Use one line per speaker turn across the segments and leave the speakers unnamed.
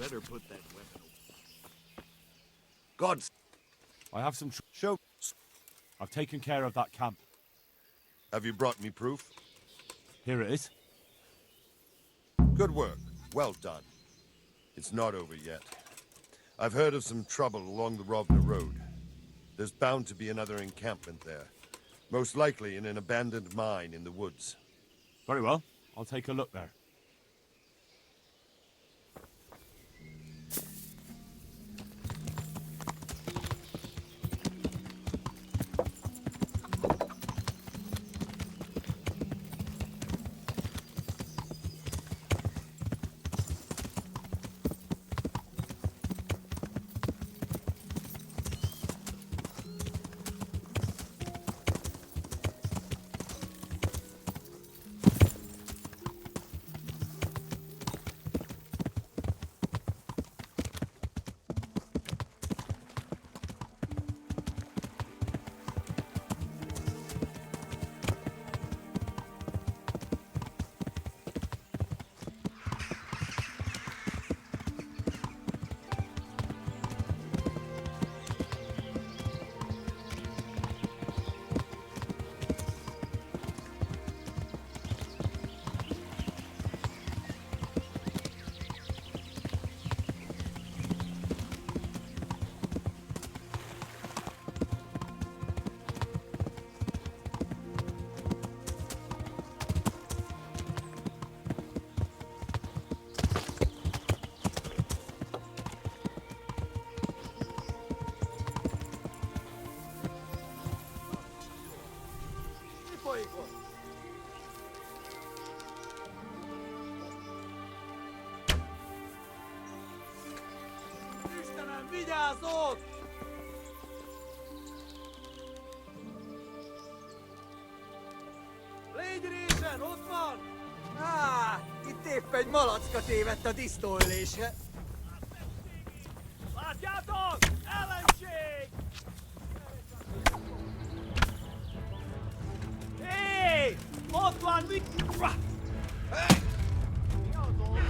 better put that weapon away.
Gods,
I have some...
show.
I've taken care of that camp.
Have you brought me proof?
Here it is.
Good work. Well done. It's not over yet. I've heard of some trouble along the Rovna Road. There's bound to be another encampment there. Most likely in an abandoned mine in the woods.
Very well. I'll take a look there.
Istenem, vigyázzon! Légy résen, ott van! Itt épp egy malacka tévedt a disztollésre. Látjátok? Ellenség! Hé! Ott van mi? Hey! Mi azon?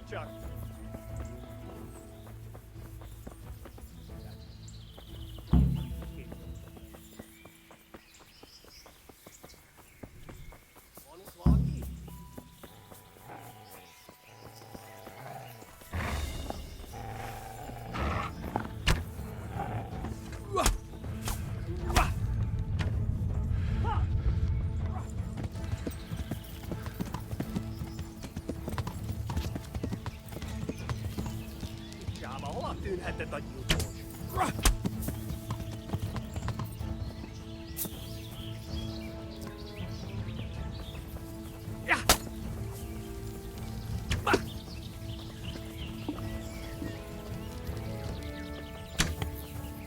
Csak. Van itt valaki? Hova tűnhetett a gyilkos?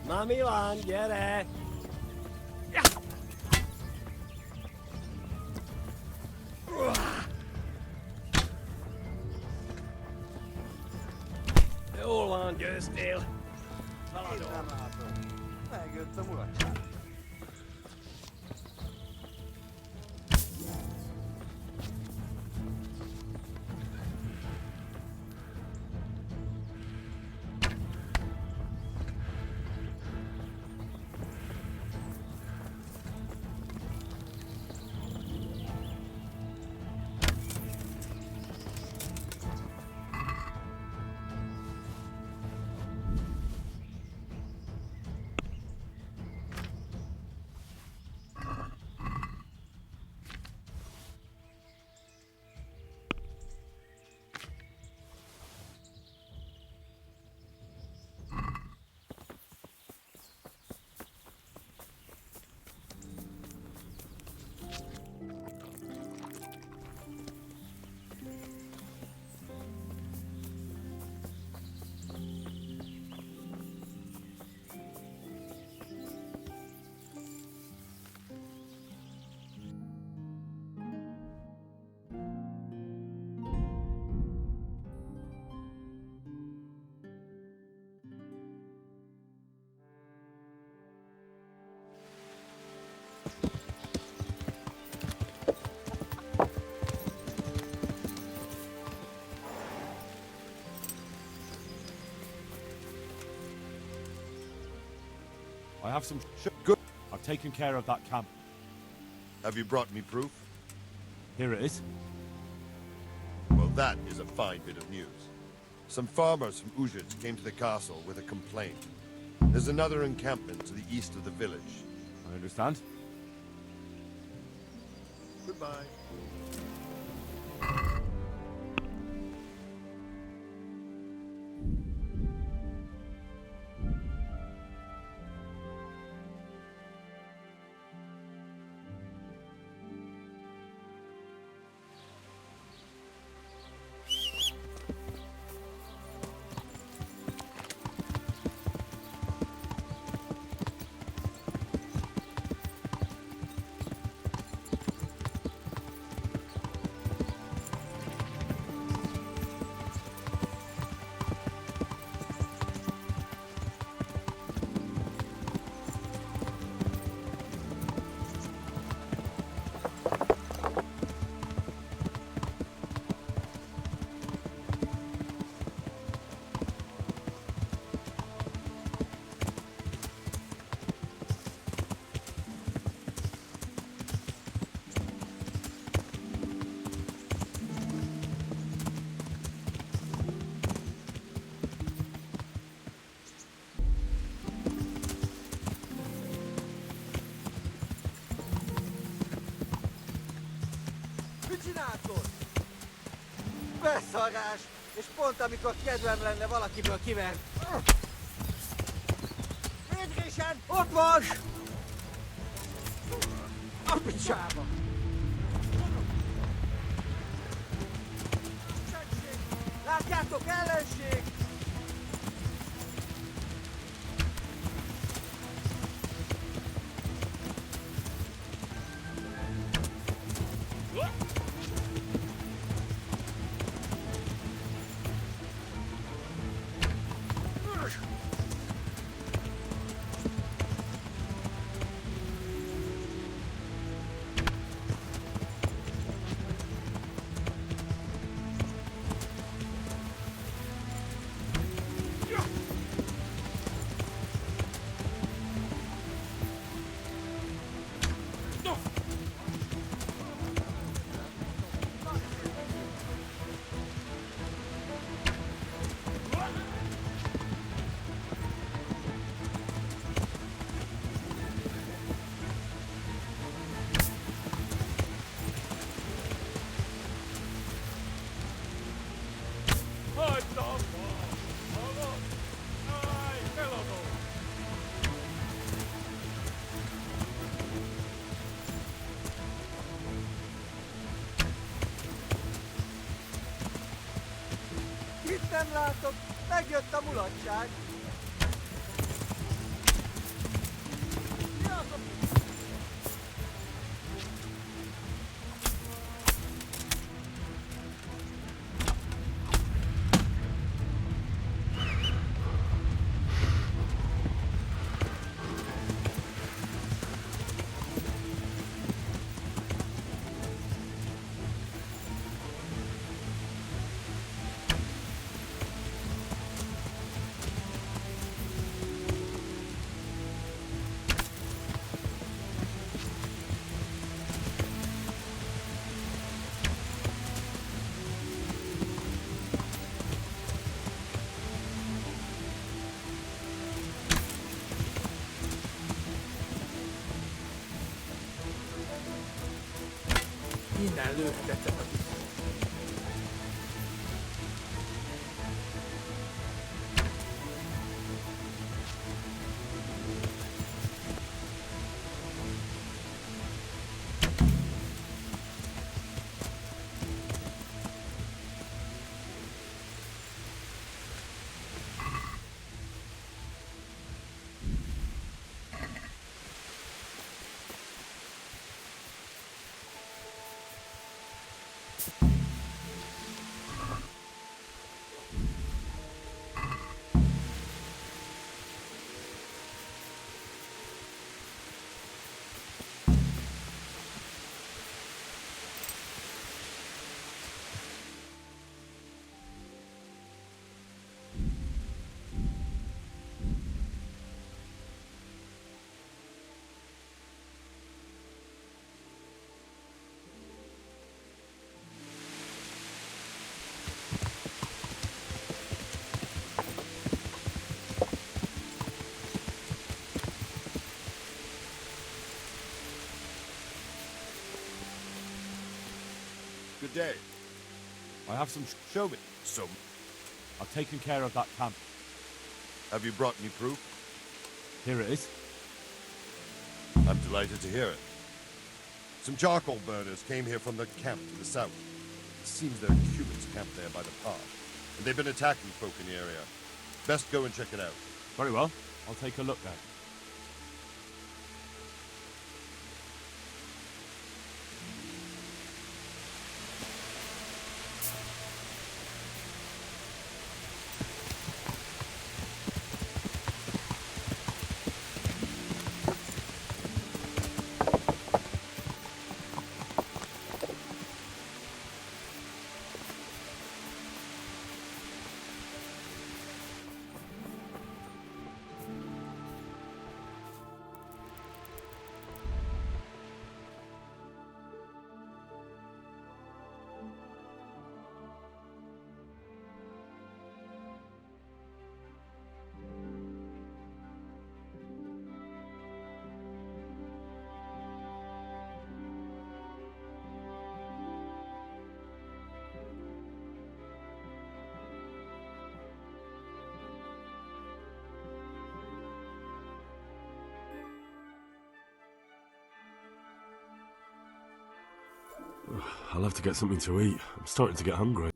Na mi van, gyere!
győztél.
Én
Haladom.
nem látom. Megjött a mulatság.
I have some...
Good.
I've taken care of that camp.
Have you brought me proof?
Here it is.
Well, that is a fine bit of news. Some farmers from Uzhitz came to the castle with a complaint. There's another encampment to the east of the village.
I understand.
Goodbye.
Mit csináltod? Beszarás! És pont amikor kedvem lenne valakiből kiverni. Friedrichen! Ott van! A picsába! Látjátok, ellenség! Itt nem látok, megjött a mulatság. Mi az a... Innen lőhetetlen a disznó.
Good day.
I have some.
Show me. So,
I've taken care of that camp.
have you brought me proof?
Here it is.
I'm delighted to hear it. Some charcoal burners came here from the camp to the south. It seems there are Cubans camped there by the park, and they've been attacking folk in the area. Best go and check it out.
Very well. I'll take a look then.
I'll have to get something to eat. I'm starting to get hungry.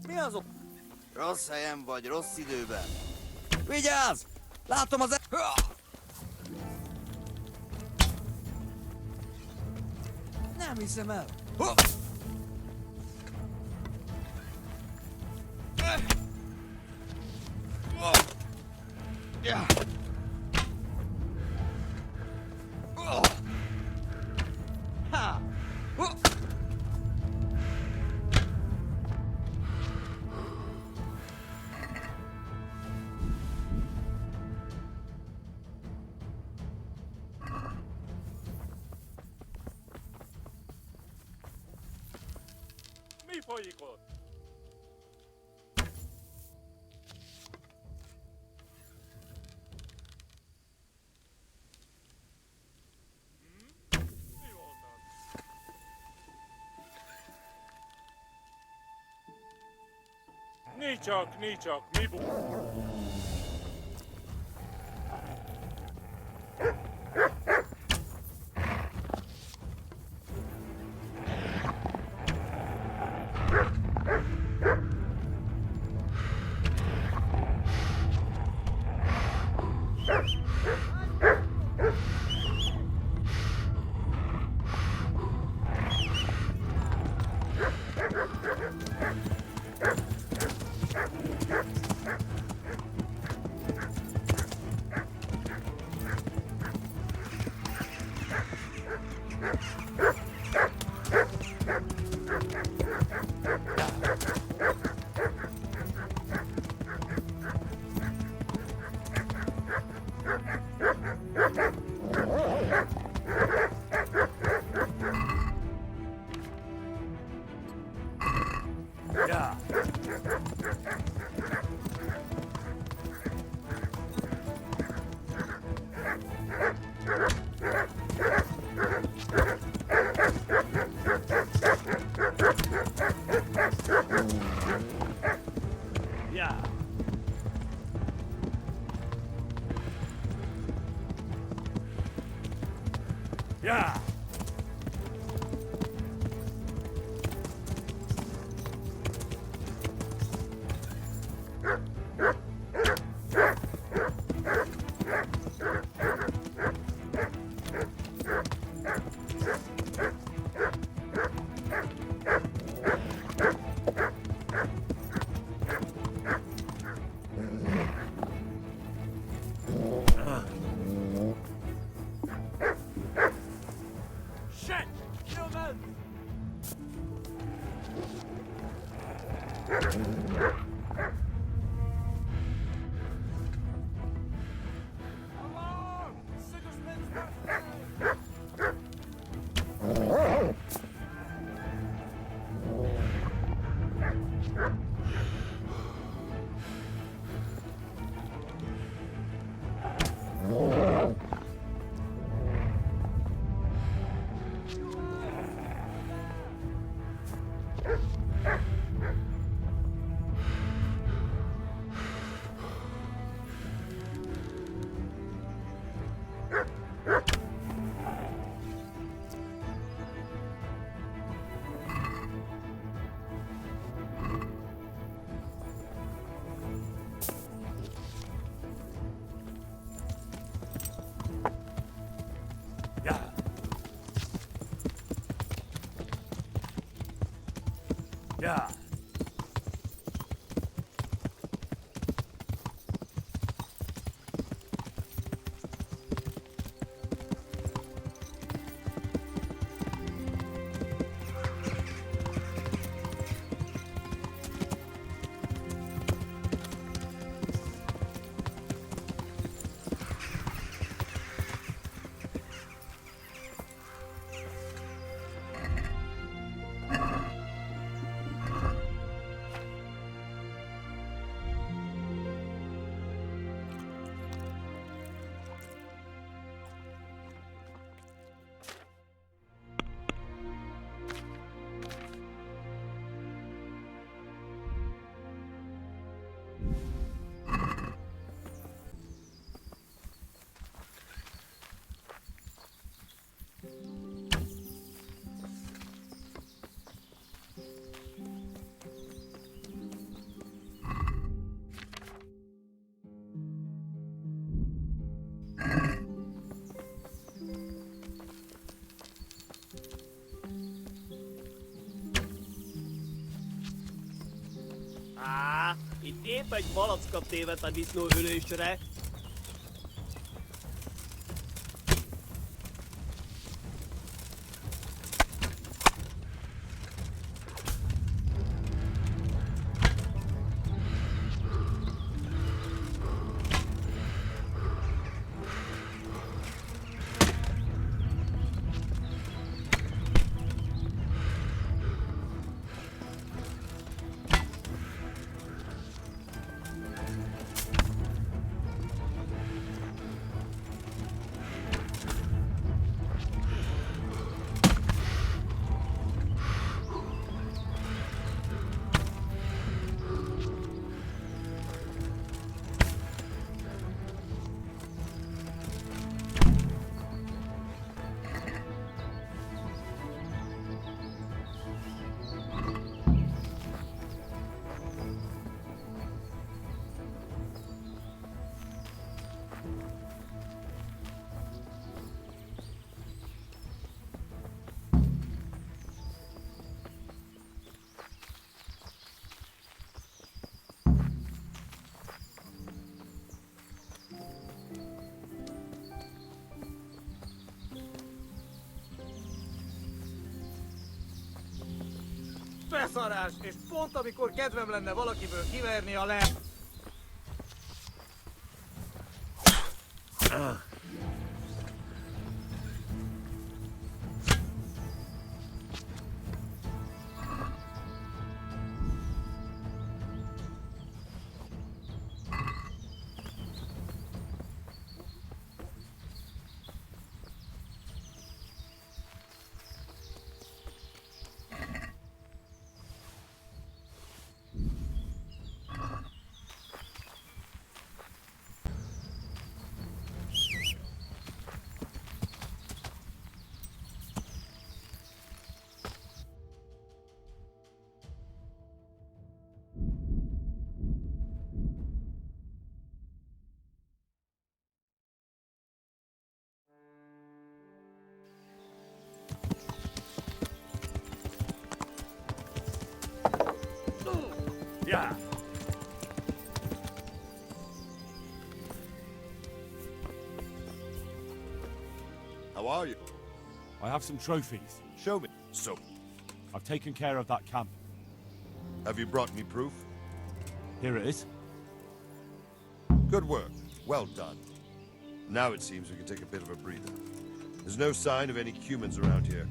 Mi azok? Rossz helyen vagy, rossz időben. Vigyázz! Látom az... Nem hiszem el.
Mi folyik ott? Nicsak, mi bu?
Itt épp egy malacka tévedt a disznó ülésre.
beszarás, és pont amikor kedvem lenne valakiből kiverni a le...
Yeah.
How are you?
I have some trophies.
Show me. So,
I've taken care of that camp.
have you brought me proof?
Here it is.
Good work. Well done. Now it seems we can take a bit of a breather. There's no sign of any humans around here.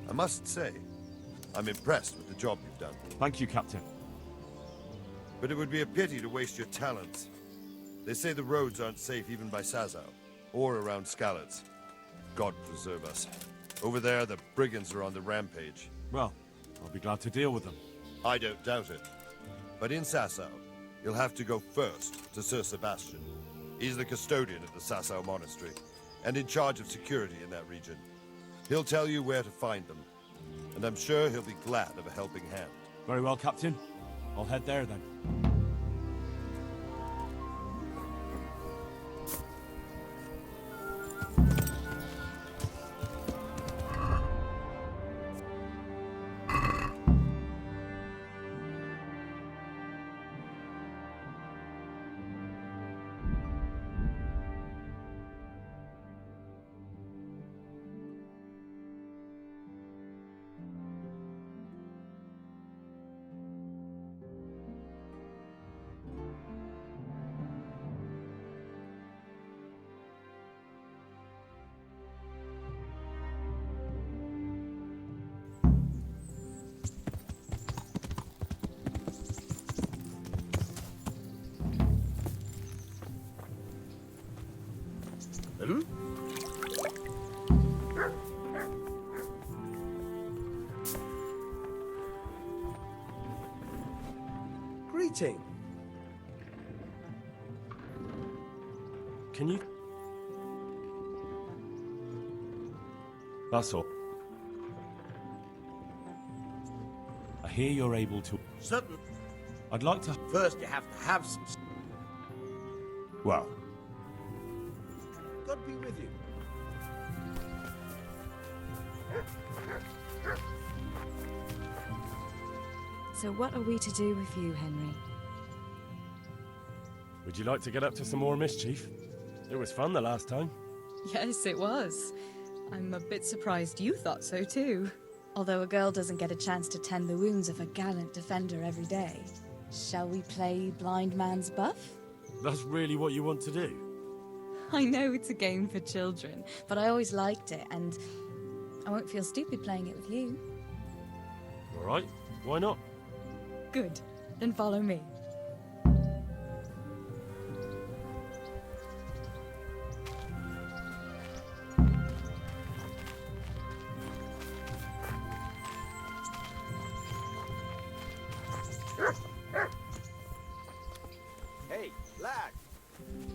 I must say, I'm impressed with the job you've done.
Thank you, Captain.
But it would be a pity to waste your talents. They say the roads aren't safe even by Sazau, or around Skalitz. God preserve us. Over there, the brigands are on the rampage.
Well, I'll be glad to deal with them.
I don't doubt it. But in Sasau, you'll have to go first to Sir Sebastian. He's the custodian of the Sasau monastery, and in charge of security in that region. He'll tell you where to find them, and I'm sure he'll be glad of a helping hand.
Very well, Captain. I'll head there then.
Greeting.
Can you? That's all.
I hear you're able to...
Certain.
I'd like to...
First, you have to have some...
Well,
God be with you.
So what are we to do with you, Henry?
Would you like to get up to some more mischief? It was fun the last time.
Yes, it was. I'm a bit surprised you thought so too.
Although a girl doesn't get a chance to tend the wounds of a gallant defender every day. Shall we play blind man's buff?
That's really what you want to do?
I know it's a game for children.
But I always liked it, and I won't feel stupid playing it with you.
All right, why not?
Good. Then follow me.
Hey, lad.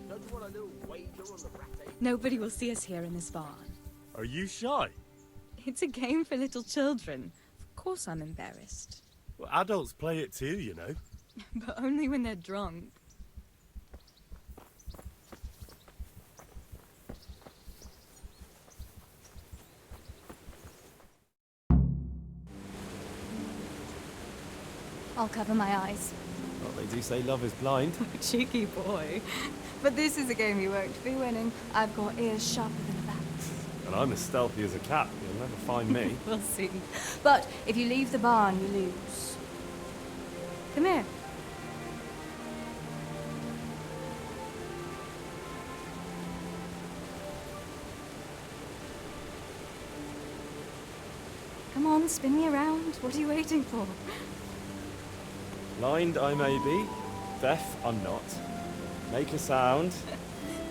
Don't you want a little wager on the rat?
Nobody will see us here in this barn.
Are you shy?
It's a game for little children. Of course I'm embarrassed.
Well, adults play it too, you know.
But only when they're drunk.
I'll cover my eyes.
Well, they do say love is blind.
Cheeky boy.
But this is a game you won't be winning. I've got ears sharper than a bat.
And I'm as stealthy as a cat. You'll never find me.
We'll see.
But if you leave the barn, you lose.
Come here. Come on, spin me around. What are you waiting for?
Blind I may be, deaf I'm not. Make a sound,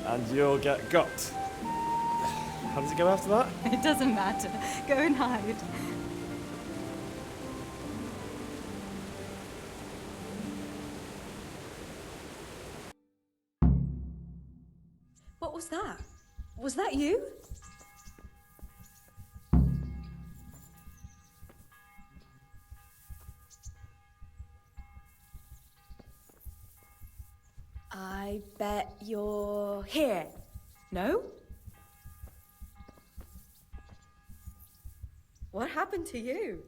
and you'll get got. How does it go after that?
It doesn't matter. Go and hide.
What was that? Was that you? I bet you're here. No? What happened to you?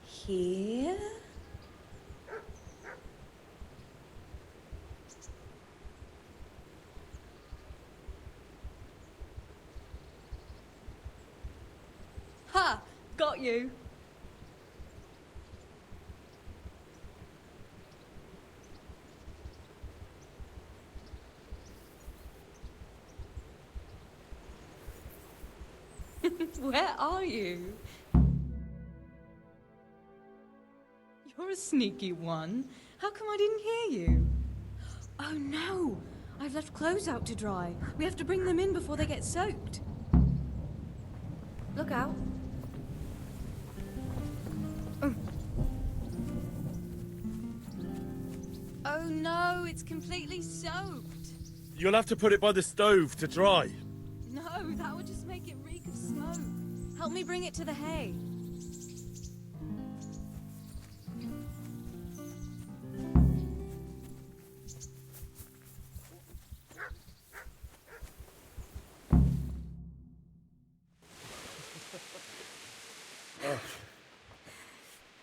Here? Ha! Got you.
Where are you? You're a sneaky one. How come I didn't hear you?
Oh no! I've left clothes out to dry. We have to bring them in before they get soaked. Look out. Oh no, it's completely soaked.
You'll have to put it by the stove to dry.
No, that would just make it reek of smoke. Help me bring it to the hay.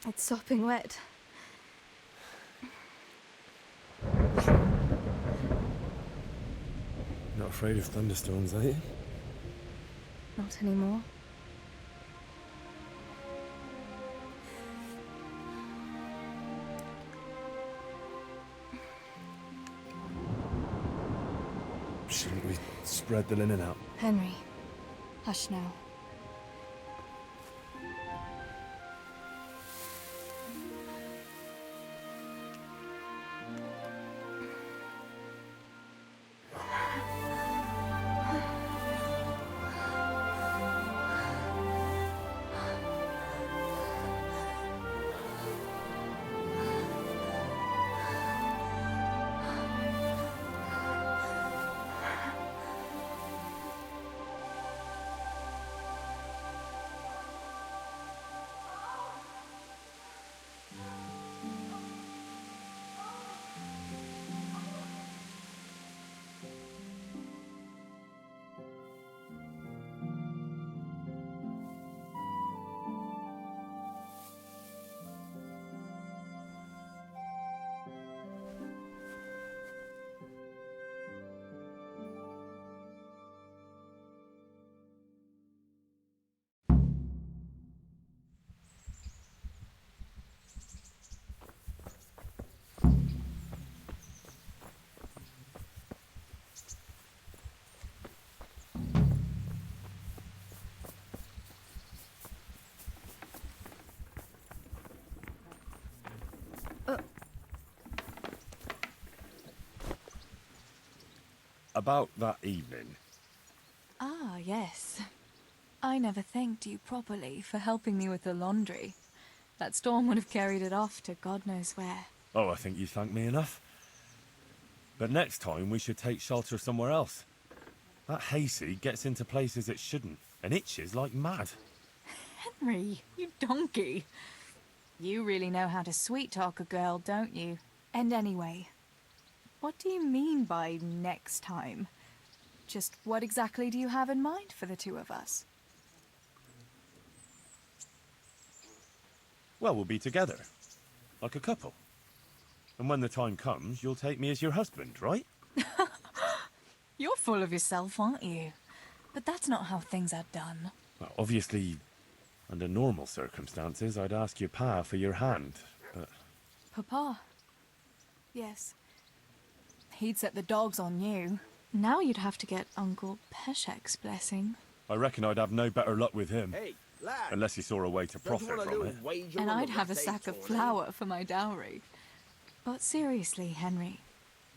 It's sopping wet.
Not afraid of thunderstorms, are you?
Not anymore.
Shouldn't we spread the linen out?
Henry, hush now.
About that evening.
Ah, yes. I never thanked you properly for helping me with the laundry. That storm would have carried it off to God knows where.
Oh, I think you thanked me enough. But next time we should take shelter somewhere else. That hayseed gets into places it shouldn't, and itches like mad.
Henry, you donkey. You really know how to sweet-talk a girl, don't you? And anyway, what do you mean by next time? Just what exactly do you have in mind for the two of us?
Well, we'll be together. Like a couple. And when the time comes, you'll take me as your husband, right?
You're full of yourself, aren't you? But that's not how things are done.
Well, obviously, under normal circumstances, I'd ask your pa for your hand, but...
Papa? Yes. He'd set the dogs on you. Now you'd have to get Uncle Peshek's blessing.
I reckon I'd have no better luck with him.
Hey, lad.
Unless he saw a way to
Don't you
profit
want a
from
little
it.
wager
And
on the
I'd have a
latte
sack of
tourney?
flour for my dowry. But seriously, Henry,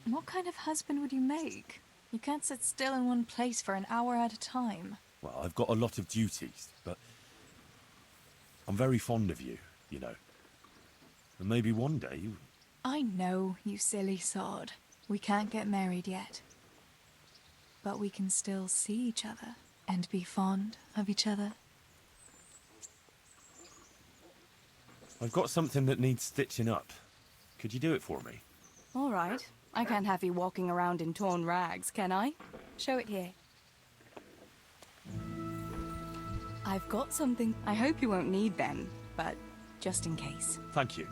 what kind of husband would you make? You can't sit still in one place for an hour at a time.
Well, I've got a lot of duties, but I'm very fond of you, you know. And maybe one day you...
I know, you silly sod. We can't get married yet. But we can still see each other and be fond of each other.
I've got something that needs stitching up. Could you do it for me?
All right. I can't have you walking around in torn rags, can I? Show it here. I've got something. I hope you won't need them, but just in case.
Thank you.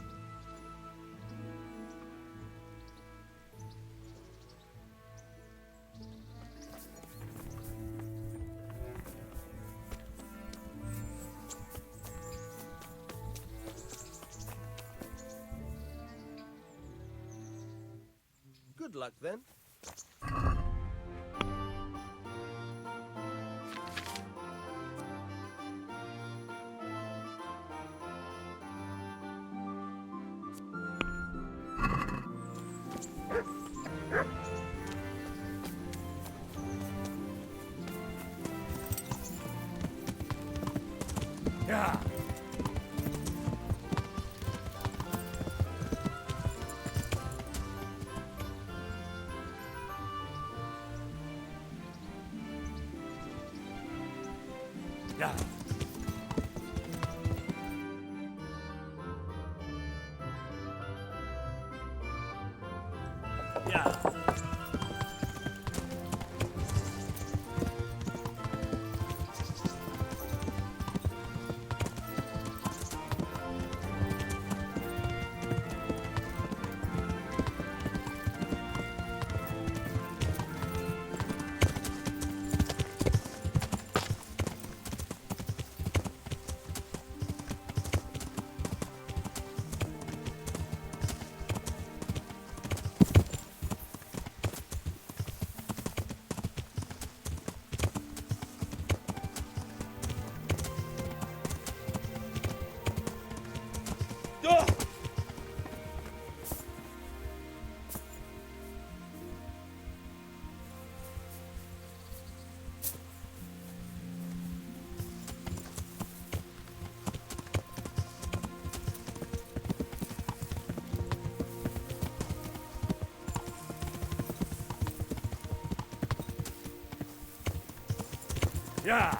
Good luck then.
Yeah. Yeah. Yeah. Yeah.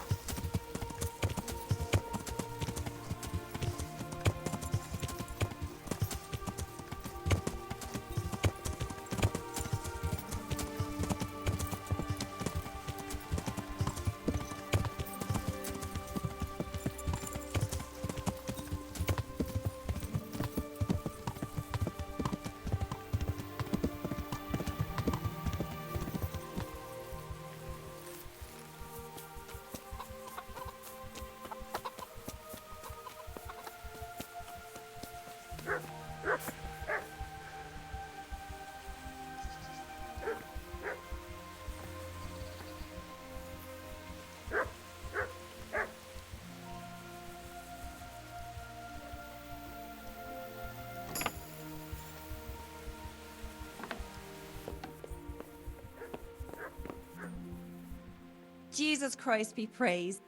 Jesus Christ be praised.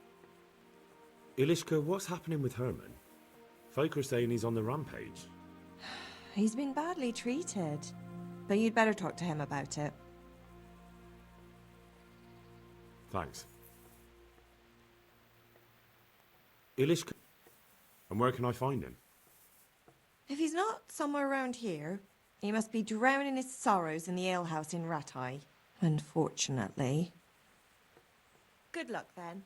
Ilishka, what's happening with Herman? Folk are saying he's on the rampage.
He's been badly treated. But you'd better talk to him about it.
Thanks. Ilishka. And where can I find him?
If he's not somewhere around here, he must be drowning his sorrows in the alehouse in Ratai. Unfortunately. Good luck then.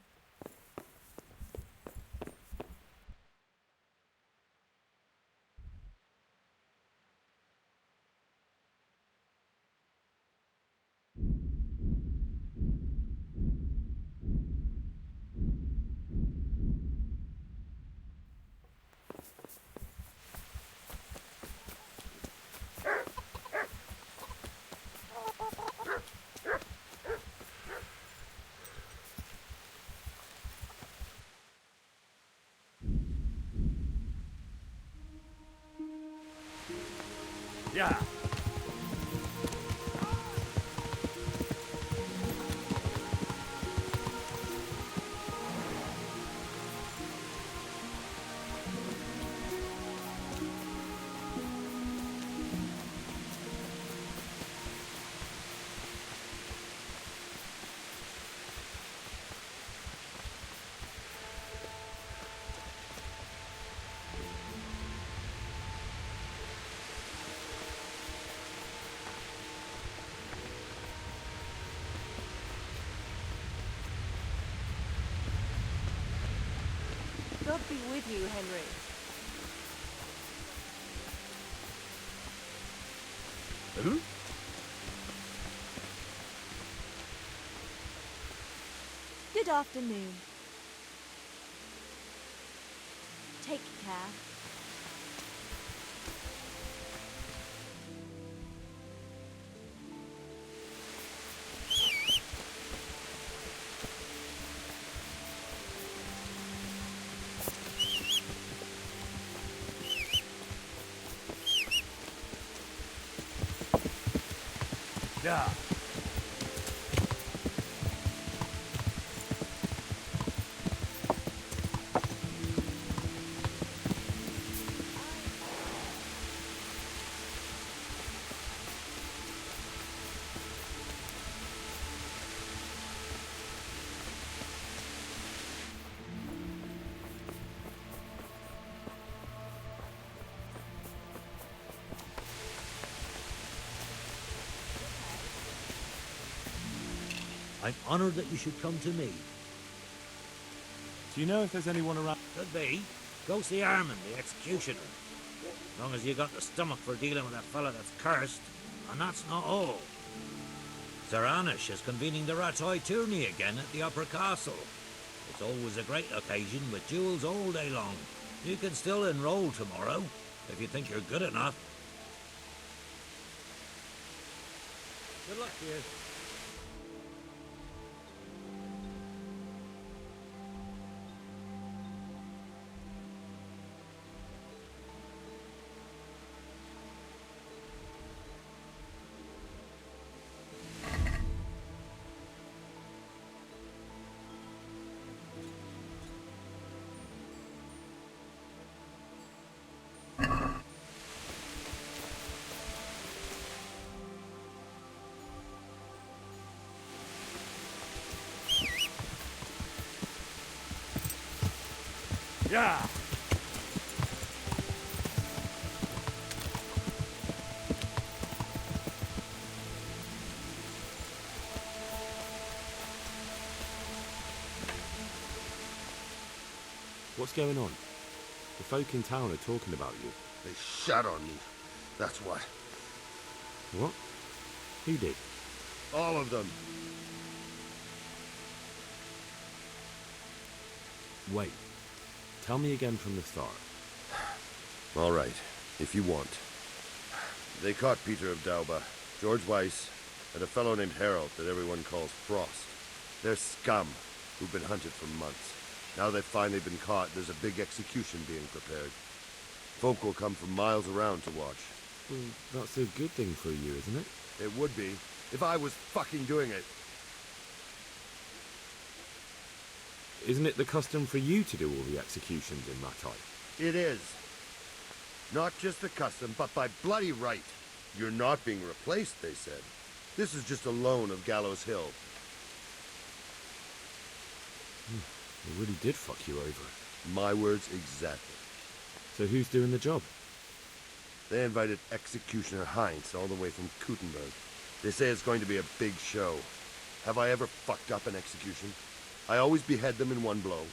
Yeah.
God be with you, Henry.
Who?
Good afternoon. Take care.
Yeah.
I'm honoured that you should come to me.
Do you know if there's anyone around?
Could be. Go see Armin, the executioner. As long as you got the stomach for dealing with a fella that's cursed. And that's not all. Sir Anish is convening the Rattoi tourney again at the Upper Castle. It's always a great occasion with duels all day long. You can still enroll tomorrow, if you think you're good enough. Good luck to you.
Yeah.
What's going on? The folk in town are talking about you.
They shot on me. That's what.
What? Who did?
All of them.
Wait. Tell me again from the start.
All right, if you want. They caught Peter of Dauba, George Weiss, and a fellow named Harold that everyone calls Frost. They're scum who've been hunted for months. Now they've finally been caught, there's a big execution being prepared. Folk will come from miles around to watch.
Well, that's a good thing for you, isn't it?
It would be, if I was fucking doing it.
Isn't it the custom for you to do all the executions in Rattoi?
It is. Not just a custom, but by bloody right. You're not being replaced, they said. This is just a loan of Gallows Hill.
They really did fuck you over.
My words exactly.
So who's doing the job?
They invited Executioner Heinz all the way from Kuttenberg. They say it's going to be a big show. Have I ever fucked up an execution? I always behead them in one blow.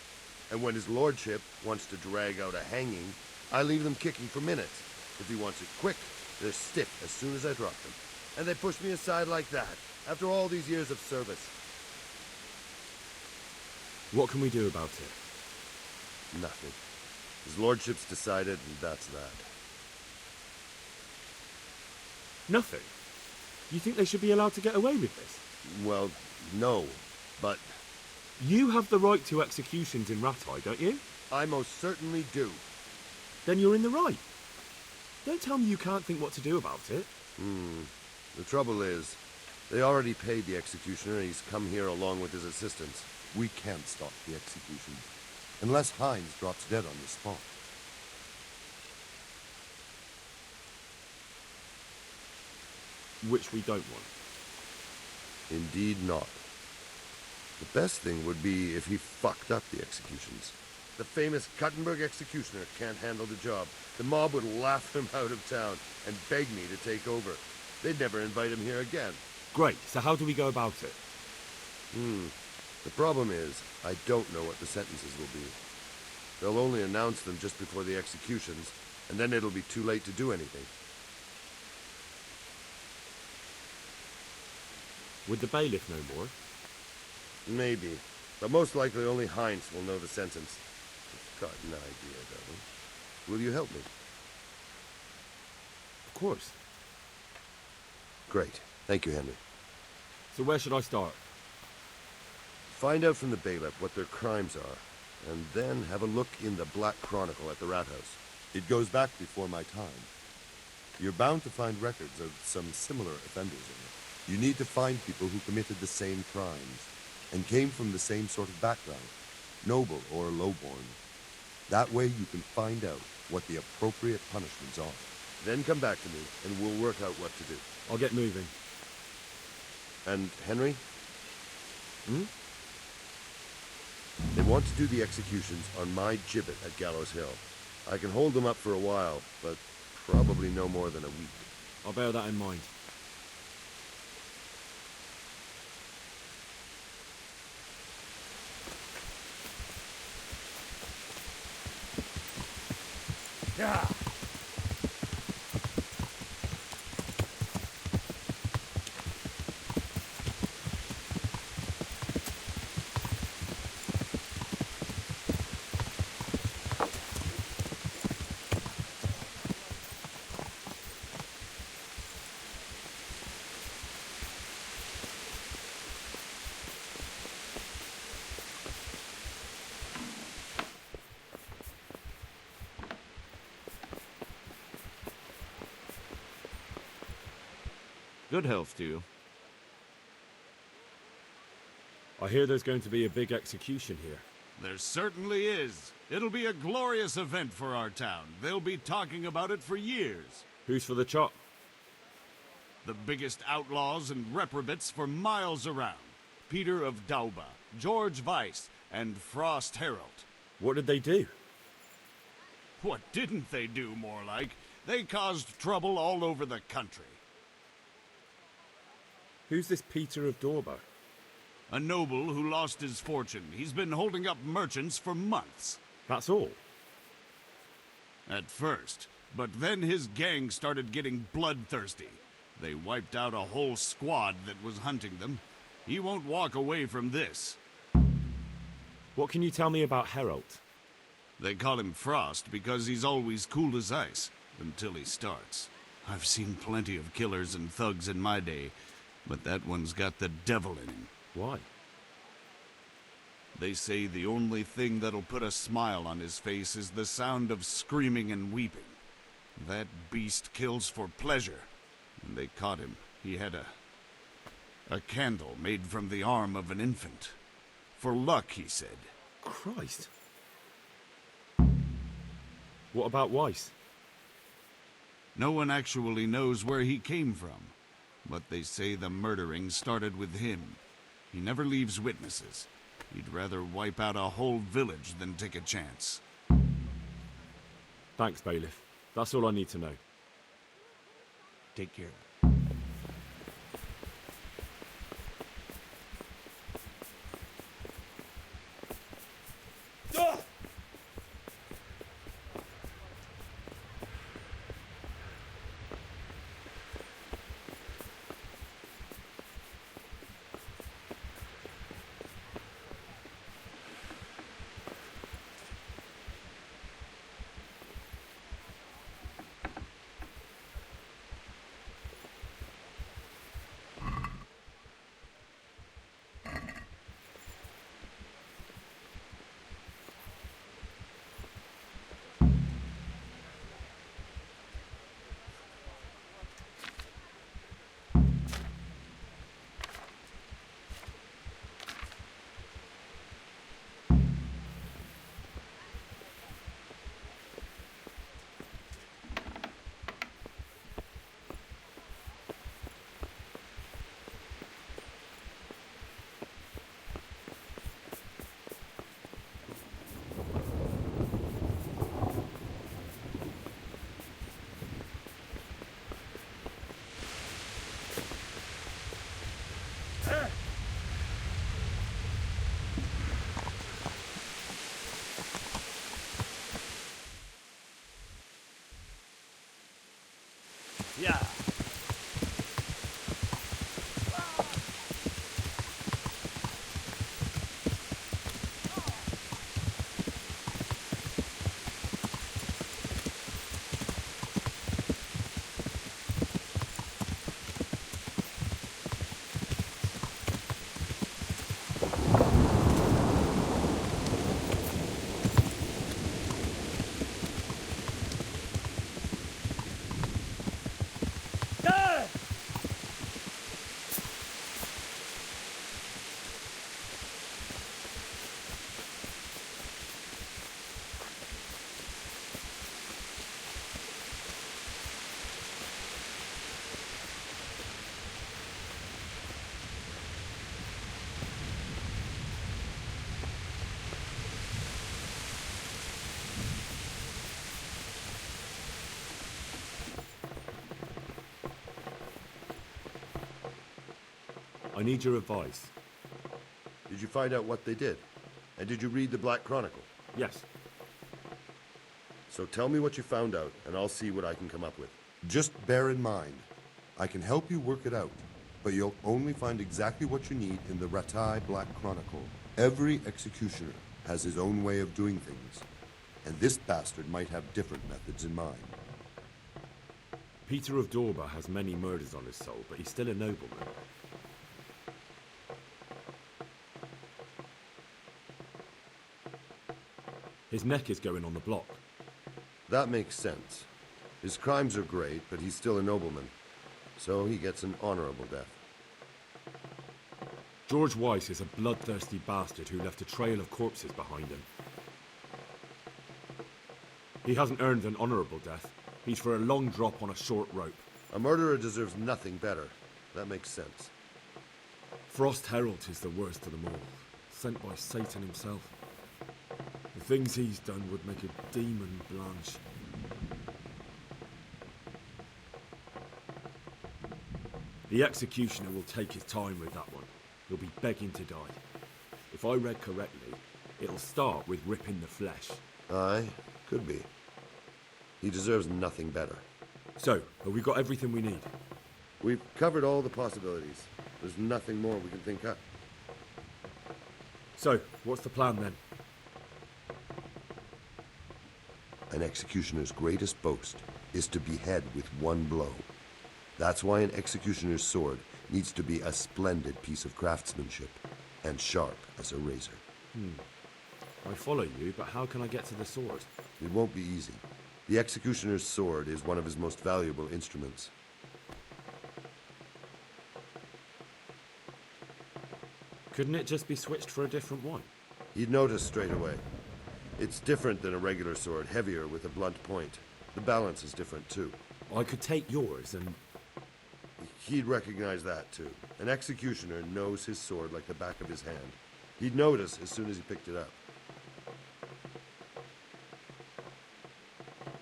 And when his lordship wants to drag out a hanging, I leave them kicking for minutes. If he wants it quick, they're stiff as soon as I drop them. And they push me aside like that, after all these years of service.
What can we do about it?
Nothing. His lordship's decided, and that's that.
Nothing? You think they should be allowed to get away with this?
Well, no, but
You have the right to executions in Rattoi, don't you?
I most certainly do.
Then you're in the right. Don't tell me you can't think what to do about it.
The trouble is, they already paid the executioner and he's come here along with his assistants. We can't stop the execution. Unless Hines drops dead on the spot.
Which we don't want.
Indeed not. The best thing would be if he fucked up the executions. The famous Kuttenberg executioner can't handle the job. The mob would laugh him out of town and beg me to take over. They'd never invite him here again.
Great, so how do we go about it?
The problem is, I don't know what the sentences will be. They'll only announce them just before the executions, and then it'll be too late to do anything.
Would the bailiff know more?
Maybe, but most likely only Heinz will know the sentence. I've got an idea, though. Will you help me?
Of course.
Great. Thank you, Henry.
So where should I start?
Find out from the bailiff what their crimes are, and then have a look in the Black Chronicle at the Rat House. It goes back before my time. You're bound to find records of some similar offenders in it. You need to find people who committed the same crimes, and came from the same sort of background, noble or lowborn. That way you can find out what the appropriate punishments are. Then come back to me, and we'll work out what to do.
I'll get moving.
And Henry? They want to do the executions on my gibbet at Gallows Hill. I can hold them up for a while, but probably no more than a week.
I'll bear that in mind.
Yeah.
Good health to you. I hear there's going to be a big execution here.
There certainly is. It'll be a glorious event for our town. They'll be talking about it for years.
Who's for the chop?
The biggest outlaws and reprobates for miles around. Peter of Dauba, George Weiss, and Frost Herald.
What did they do?
What didn't they do, more like? They caused trouble all over the country.
Who's this Peter of Dauba?
A noble who lost his fortune. He's been holding up merchants for months.
That's all?
At first. But then his gang started getting bloodthirsty. They wiped out a whole squad that was hunting them. He won't walk away from this.
What can you tell me about Herald?
They call him Frost because he's always cool as ice, until he starts. I've seen plenty of killers and thugs in my day, but that one's got the devil in him.
Why?
They say the only thing that'll put a smile on his face is the sound of screaming and weeping. That beast kills for pleasure. And they caught him. He had a candle made from the arm of an infant. For luck, he said.
Christ. What about Weiss?
No one actually knows where he came from. But they say the murdering started with him. He never leaves witnesses. He'd rather wipe out a whole village than take a chance.
Thanks, bailiff. That's all I need to know.
Take care.
I need your advice.
Did you find out what they did? And did you read the Black Chronicle?
Yes.
So tell me what you found out, and I'll see what I can come up with. Just bear in mind, I can help you work it out, but you'll only find exactly what you need in the Rattay Black Chronicle. Every executioner has his own way of doing things, and this bastard might have different methods in mind.
Peter of Dorba has many murders on his soul, but he's still a nobleman. His neck is going on the block.
That makes sense. His crimes are great, but he's still a nobleman, so he gets an honorable death.
George Weiss is a bloodthirsty bastard who left a trail of corpses behind him. He hasn't earned an honorable death. He's for a long drop on a short rope.
A murderer deserves nothing better. That makes sense.
Frost Herald is the worst of them all, sent by Satan himself. The things he's done would make a demon blanch. The executioner will take his time with that one. He'll be begging to die. If I read correctly, it'll start with ripping the flesh.
Aye, could be. He deserves nothing better.
So, have we got everything we need?
We've covered all the possibilities. There's nothing more we can think up.
So, what's the plan then?
An executioner's greatest boast is to behead with one blow. That's why an executioner's sword needs to be a splendid piece of craftsmanship and sharp as a razor.
I follow you, but how can I get to the sword?
It won't be easy. The executioner's sword is one of his most valuable instruments.
Couldn't it just be switched for a different one?
He'd notice straight away. It's different than a regular sword, heavier with a blunt point. The balance is different too.
I could take yours and...
He'd recognize that too. An executioner knows his sword like the back of his hand. He'd notice as soon as he picked it up.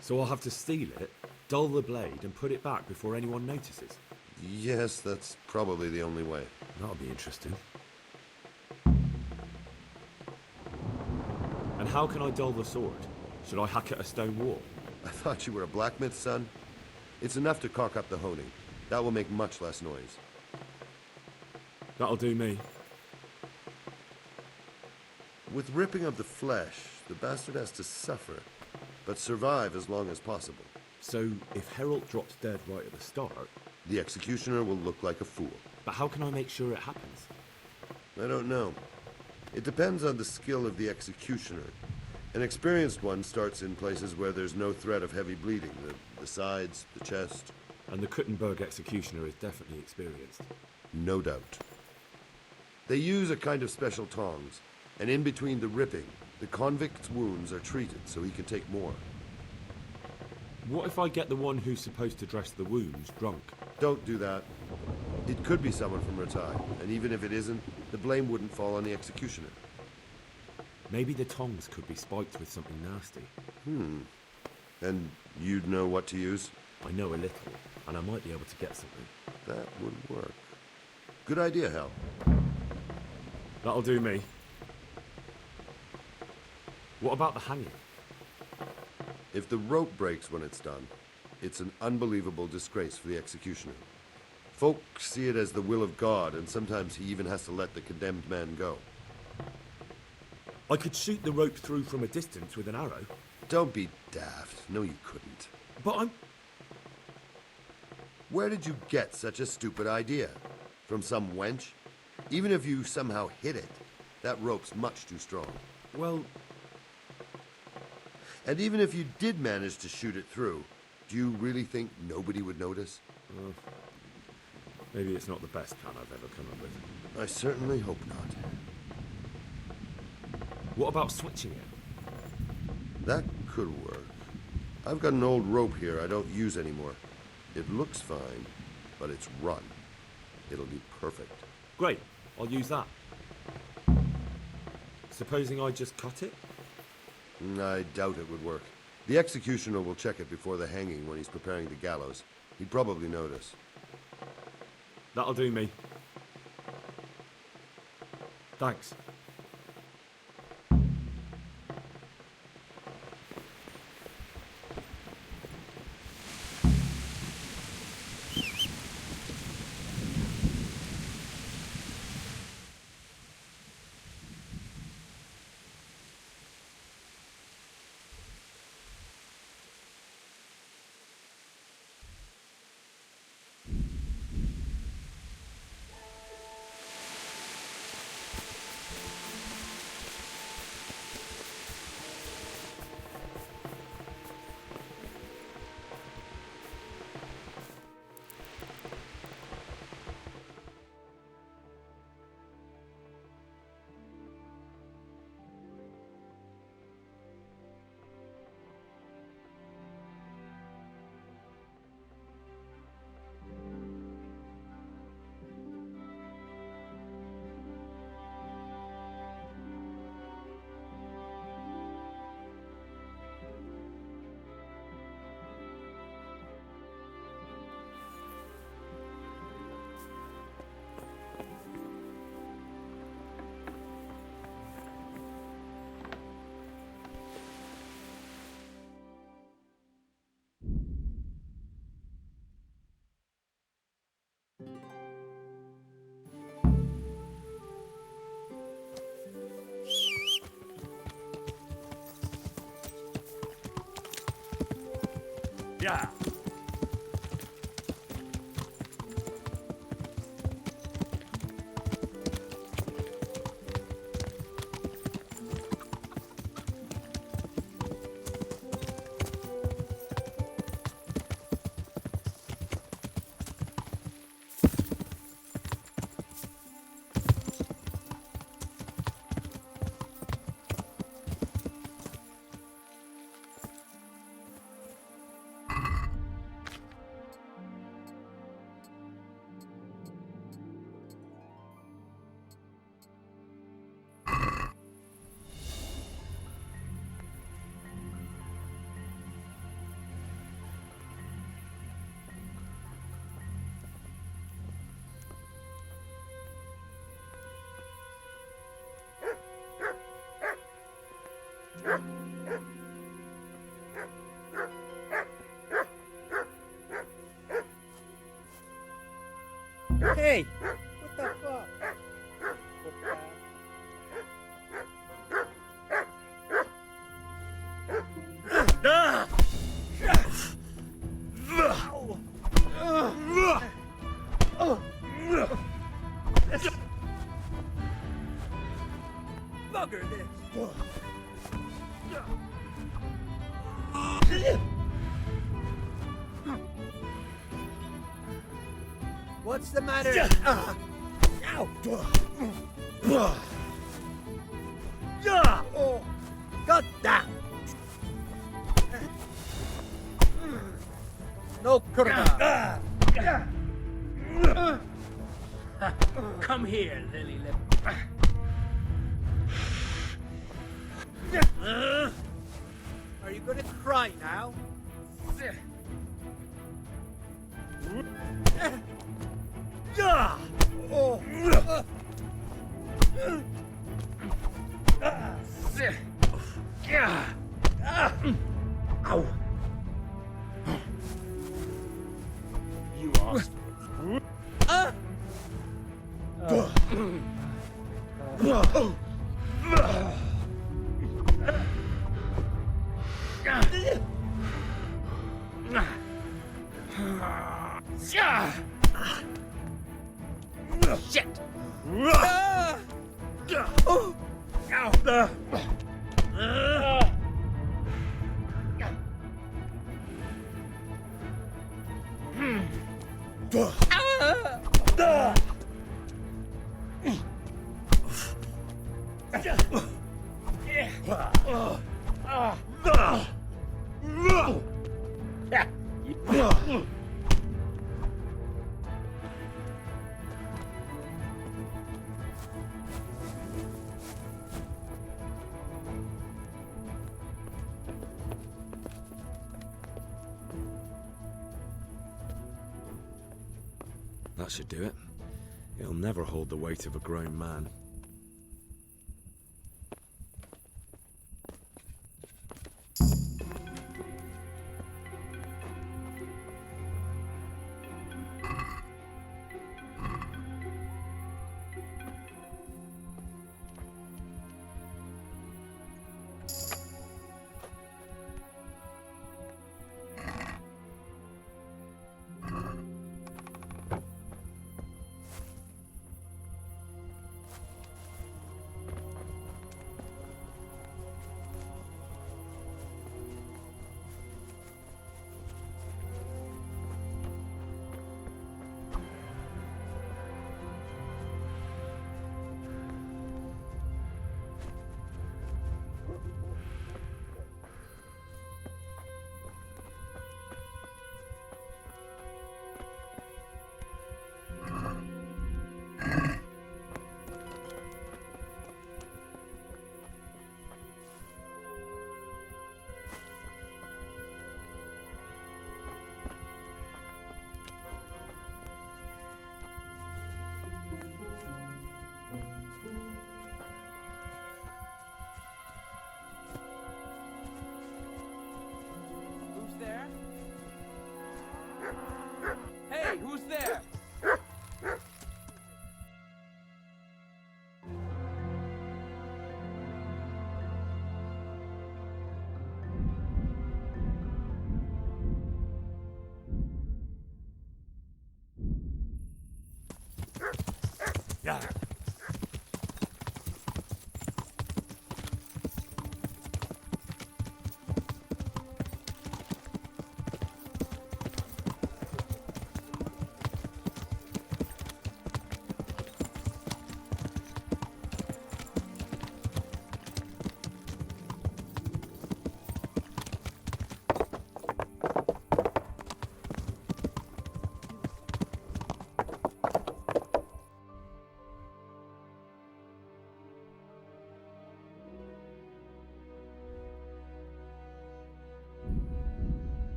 So I'll have to steal it, dull the blade, and put it back before anyone notices?
Yes, that's probably the only way.
That'll be interesting. And how can I dull the sword? Should I hack at a stone wall?
I thought you were a blacksmith, son. It's enough to caulk up the honing. That will make much less noise.
That'll do me.
With ripping of the flesh, the bastard has to suffer, but survive as long as possible.
So, if Herald drops dead right at the start...
The executioner will look like a fool.
But how can I make sure it happens?
I don't know. It depends on the skill of the executioner. An experienced one starts in places where there's no threat of heavy bleeding. The sides, the chest.
And the Kuttenberg executioner is definitely experienced.
No doubt. They use a kind of special tongs, and in between the ripping, the convict's wounds are treated so he can take more.
What if I get the one who's supposed to dress the wounds drunk?
Don't do that. It could be someone from Rattay, and even if it isn't, the blame wouldn't fall on the executioner.
Maybe the tongs could be spiked with something nasty.
And you'd know what to use?
I know a little, and I might be able to get something.
That would work. Good idea, Hal.
That'll do me. What about the hanging?
If the rope breaks when it's done, it's an unbelievable disgrace for the executioner. Folk see it as the will of God, and sometimes he even has to let the condemned man go.
I could shoot the rope through from a distance with an arrow.
Don't be daft. No, you couldn't.
But I'm...
Where did you get such a stupid idea? From some wench? Even if you somehow hit it, that rope's much too strong.
Well...
And even if you did manage to shoot it through, do you really think nobody would notice?
Maybe it's not the best plan I've ever come up with.
I certainly hope not.
What about switching it?
That could work. I've got an old rope here I don't use anymore. It looks fine, but it's run. It'll be perfect.
Great, I'll use that. Supposing I just cut it?
I doubt it would work. The executioner will check it before the hanging when he's preparing the gallows. He'd probably notice.
That'll do me.
Thanks.
Yeah.
Hey! What the fuck? Bugger this! What's the matter? Ow! Oh, God damn! No kurwa!
Come here, lily lip.
Are you gonna cry now? Oh!
Ow!
You asked.
Shit!
That should do it. It'll never hold the weight of a grown man.
Ja.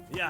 Ja.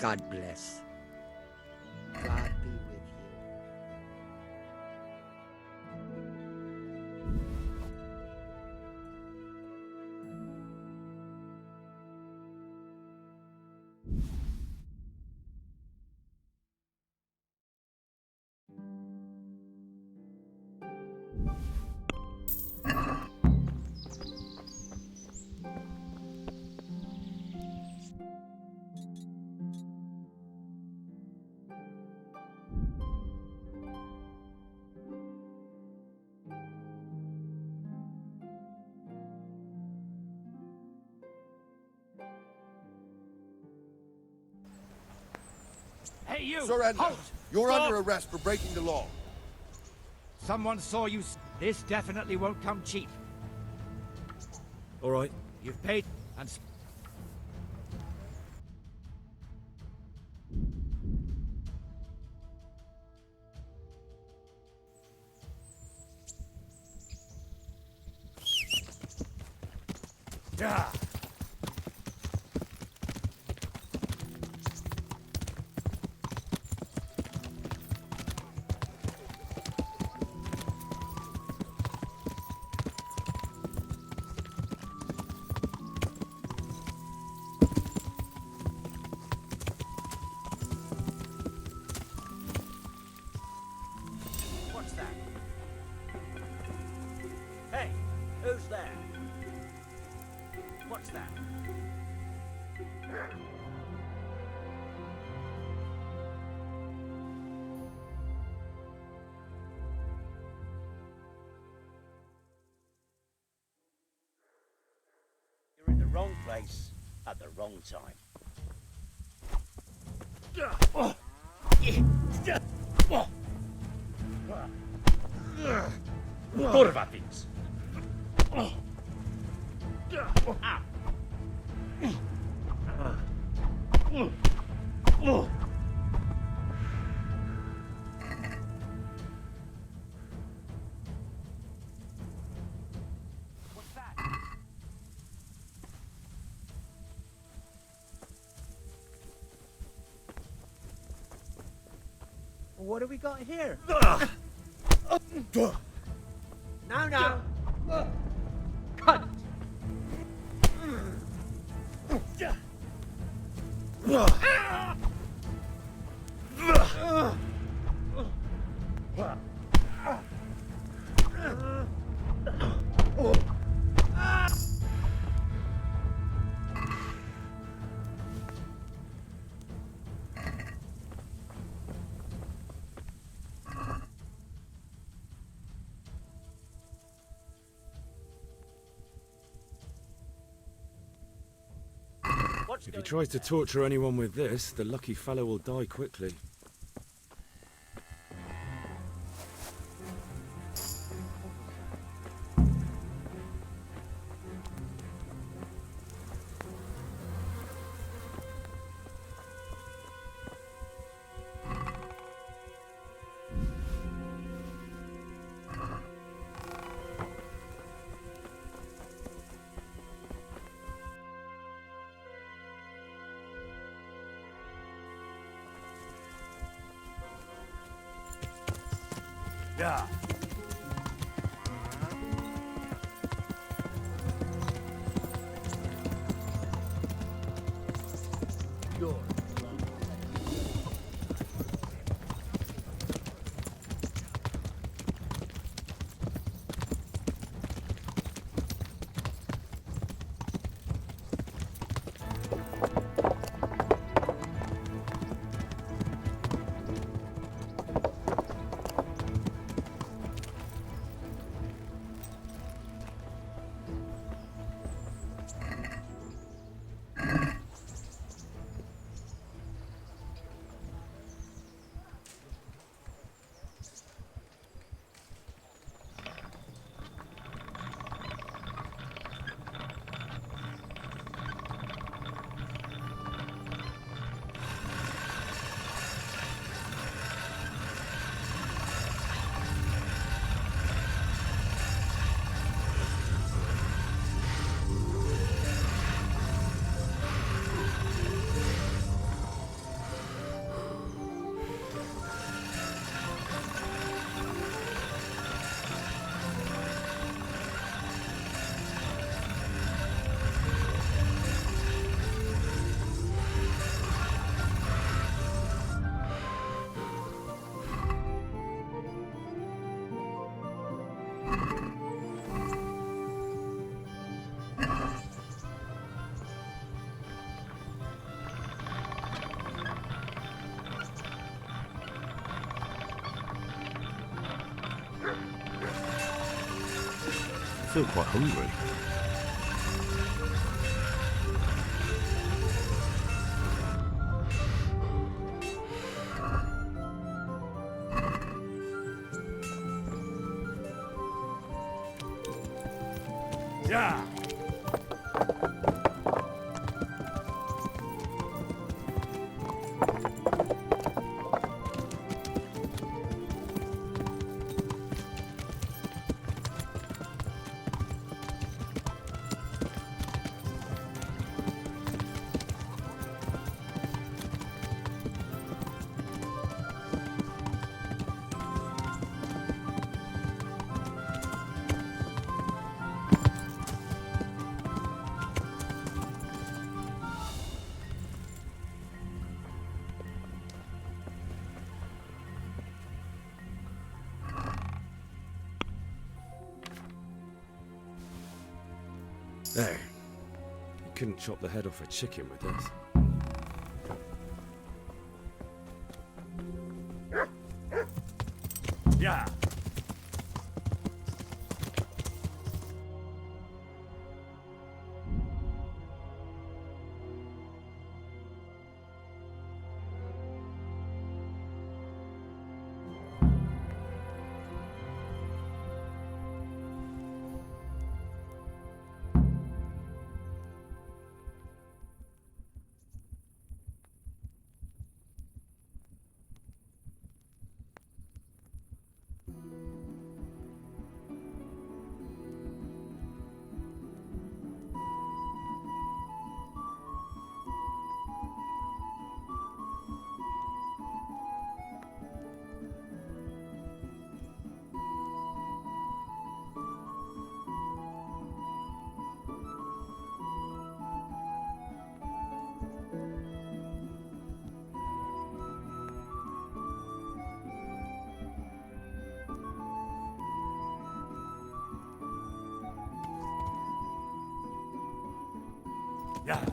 God bless. God be with you.
Hey, you!
Surrender.
Halt!
You're
Stop!
under arrest for breaking the law.
Someone saw you. This definitely won't come cheap.
All right.
You've paid and.
Ja. What's that? Hey, who's there? What's that? You're in the wrong place at the wrong time. Kurwa pics. What's that?
What have we got here? No. Cut.
If he tries to torture anyone with this, the lucky fellow will die quickly.
Yeah.
I feel quite hungry.
Yeah.
Hey, you couldn't chop the head off a chicken with this.
Yeah. Yeah.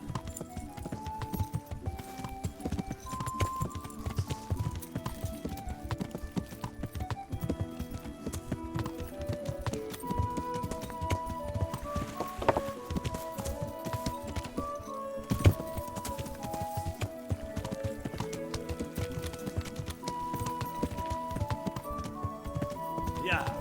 Yeah.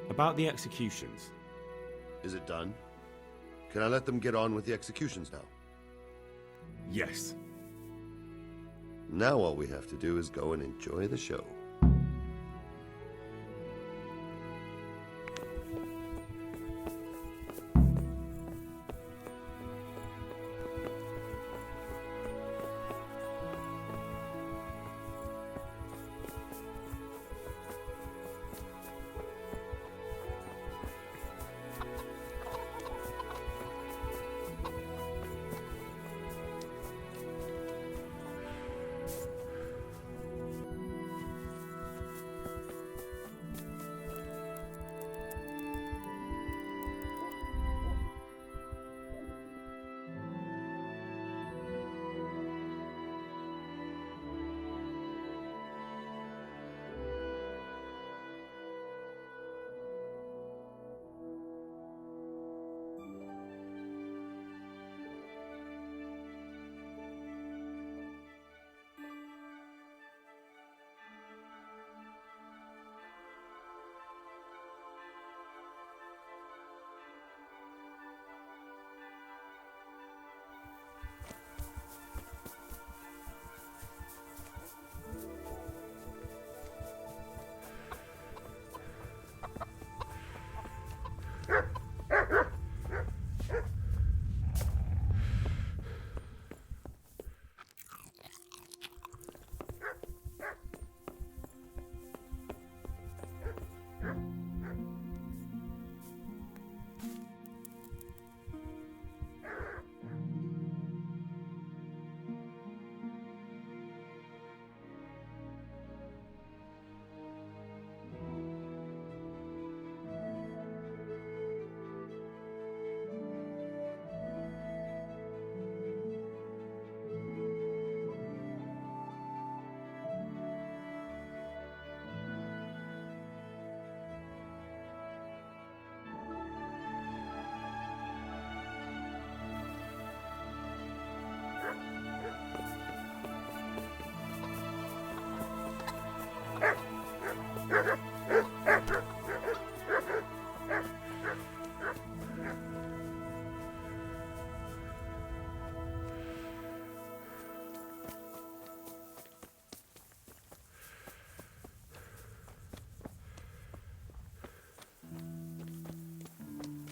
About the executions.
Is it done? Can I let them get on with the executions now?
Yes.
Now all we have to do is go and enjoy the show.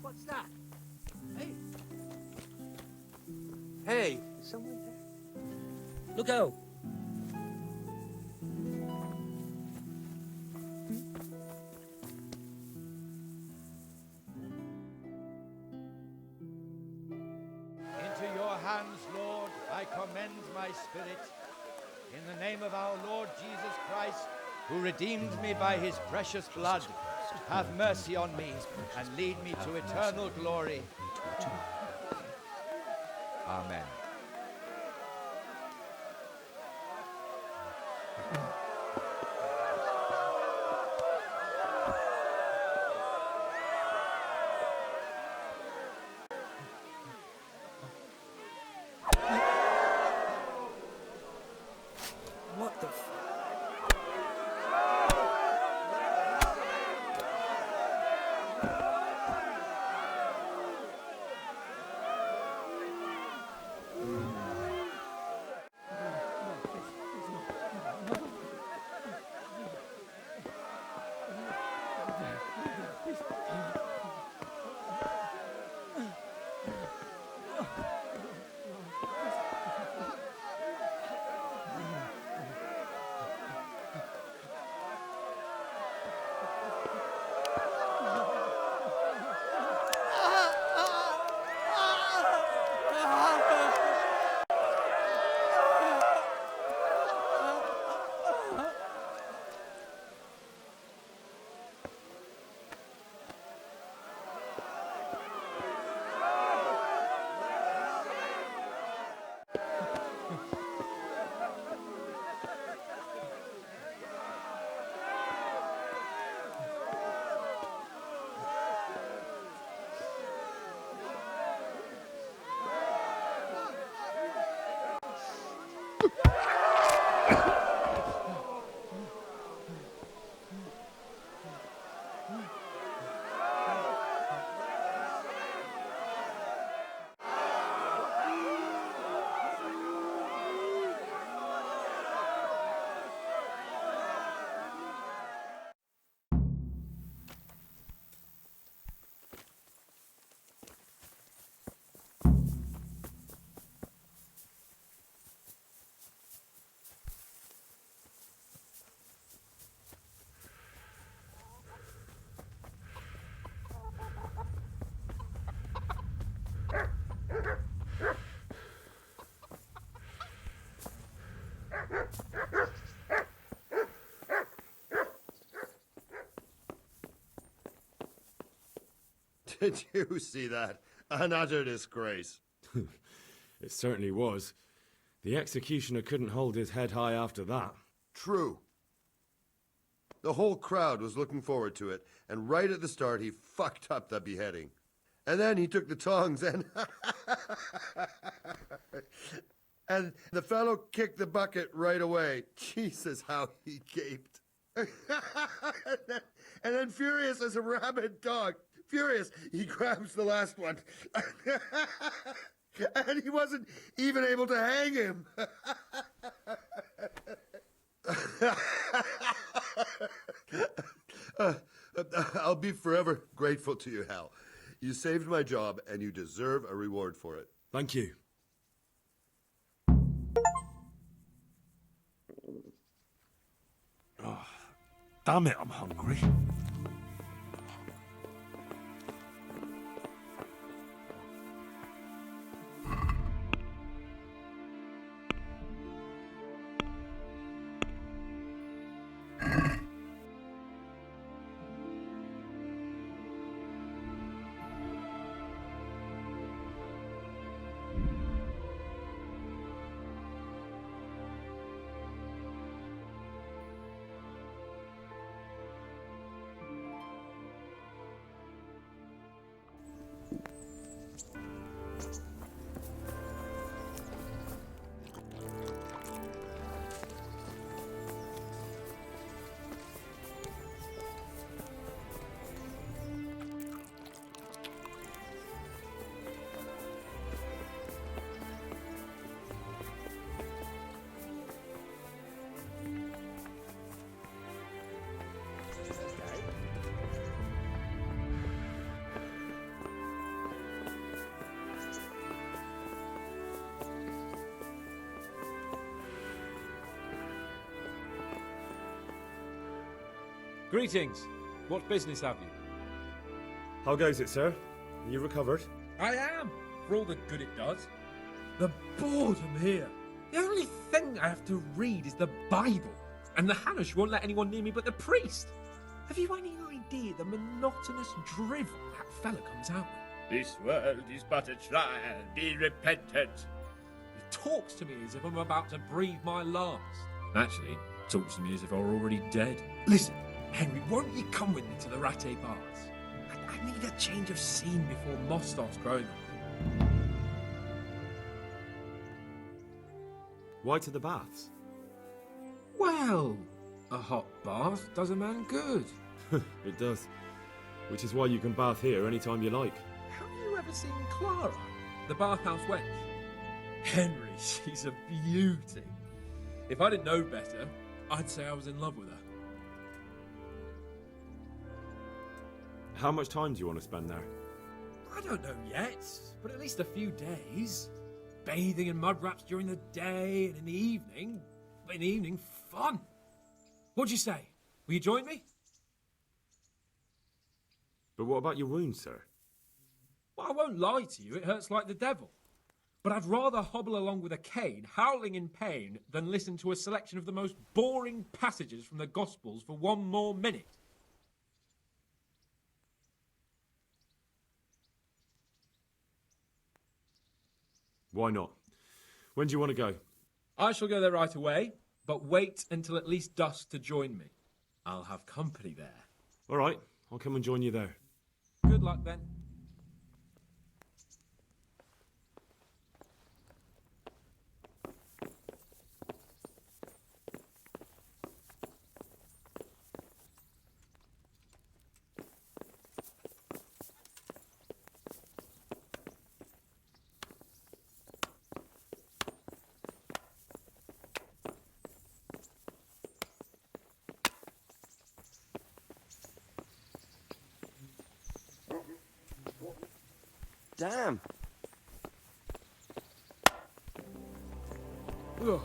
What's that? Hey. Hey, is someone there?
Look out!
Into your hands, Lord, I commend my spirit. In the name of our Lord Jesus Christ, who redeemed me by his precious blood, have mercy on me and lead me to eternal glory. Amen.
What the f...
Did you see that? An utter disgrace.
It certainly was. The executioner couldn't hold his head high after that.
True. The whole crowd was looking forward to it, and right at the start he fucked up the beheading. And then he took the tongs and... and the fellow kicked the bucket right away. Jesus, how he gaped. And then furious as a rabid dog, furious, he grabs the last one. And he wasn't even able to hang him. I'll be forever grateful to you, Hal. You saved my job, and you deserve a reward for it.
Thank you.
Oh, damn it, I'm hungry.
Greetings. What business have you?
How goes it, sir? Are you recovered?
I am, for all the good it does. The boredom here. The only thing I have to read is the Bible, and the Hanush won't let anyone near me but the priest. Have you any idea the monotonous drivel that fella comes out with?
This world is but a trial. Be repentant.
He talks to me as if I'm about to breathe my last. Actually, talks to me as if I were already dead. Listen, Henry, won't you come with me to the Ratte Bars? I need a change of scene before moss starts growing on me.
Why to the baths?
Well, a hot bath does a man good.
It does. Which is why you can bath here anytime you like.
Have you ever seen Clara, the bathhouse wench? Henry, she's a beauty. If I didn't know better, I'd say I was in love with her.
How much time do you want to spend there?
I don't know yet, but at least a few days. Bathing in mud wraps during the day, and in the evening, fun. What'd you say? Will you join me?
But what about your wounds, sir?
Well, I won't lie to you, it hurts like the devil. But I'd rather hobble along with a cane, howling in pain, than listen to a selection of the most boring passages from the Gospels for one more minute.
Why not? When do you want to go?
I shall go there right away, but wait until at least dusk to join me. I'll have company there.
All right, I'll come and join you there.
Good luck then.
Damn.
Ugh.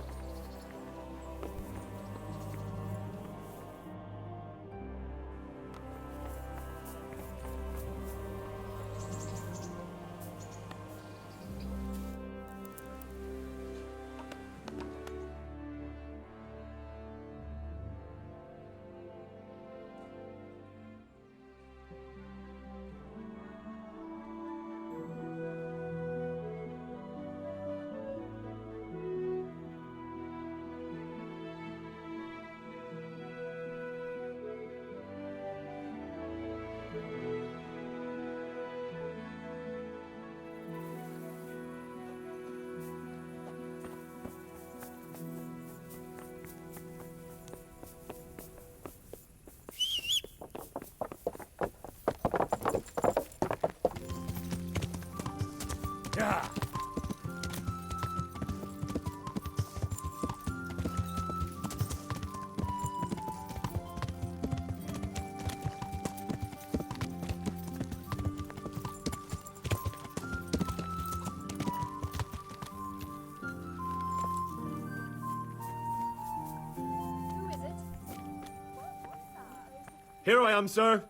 Here I am, sir.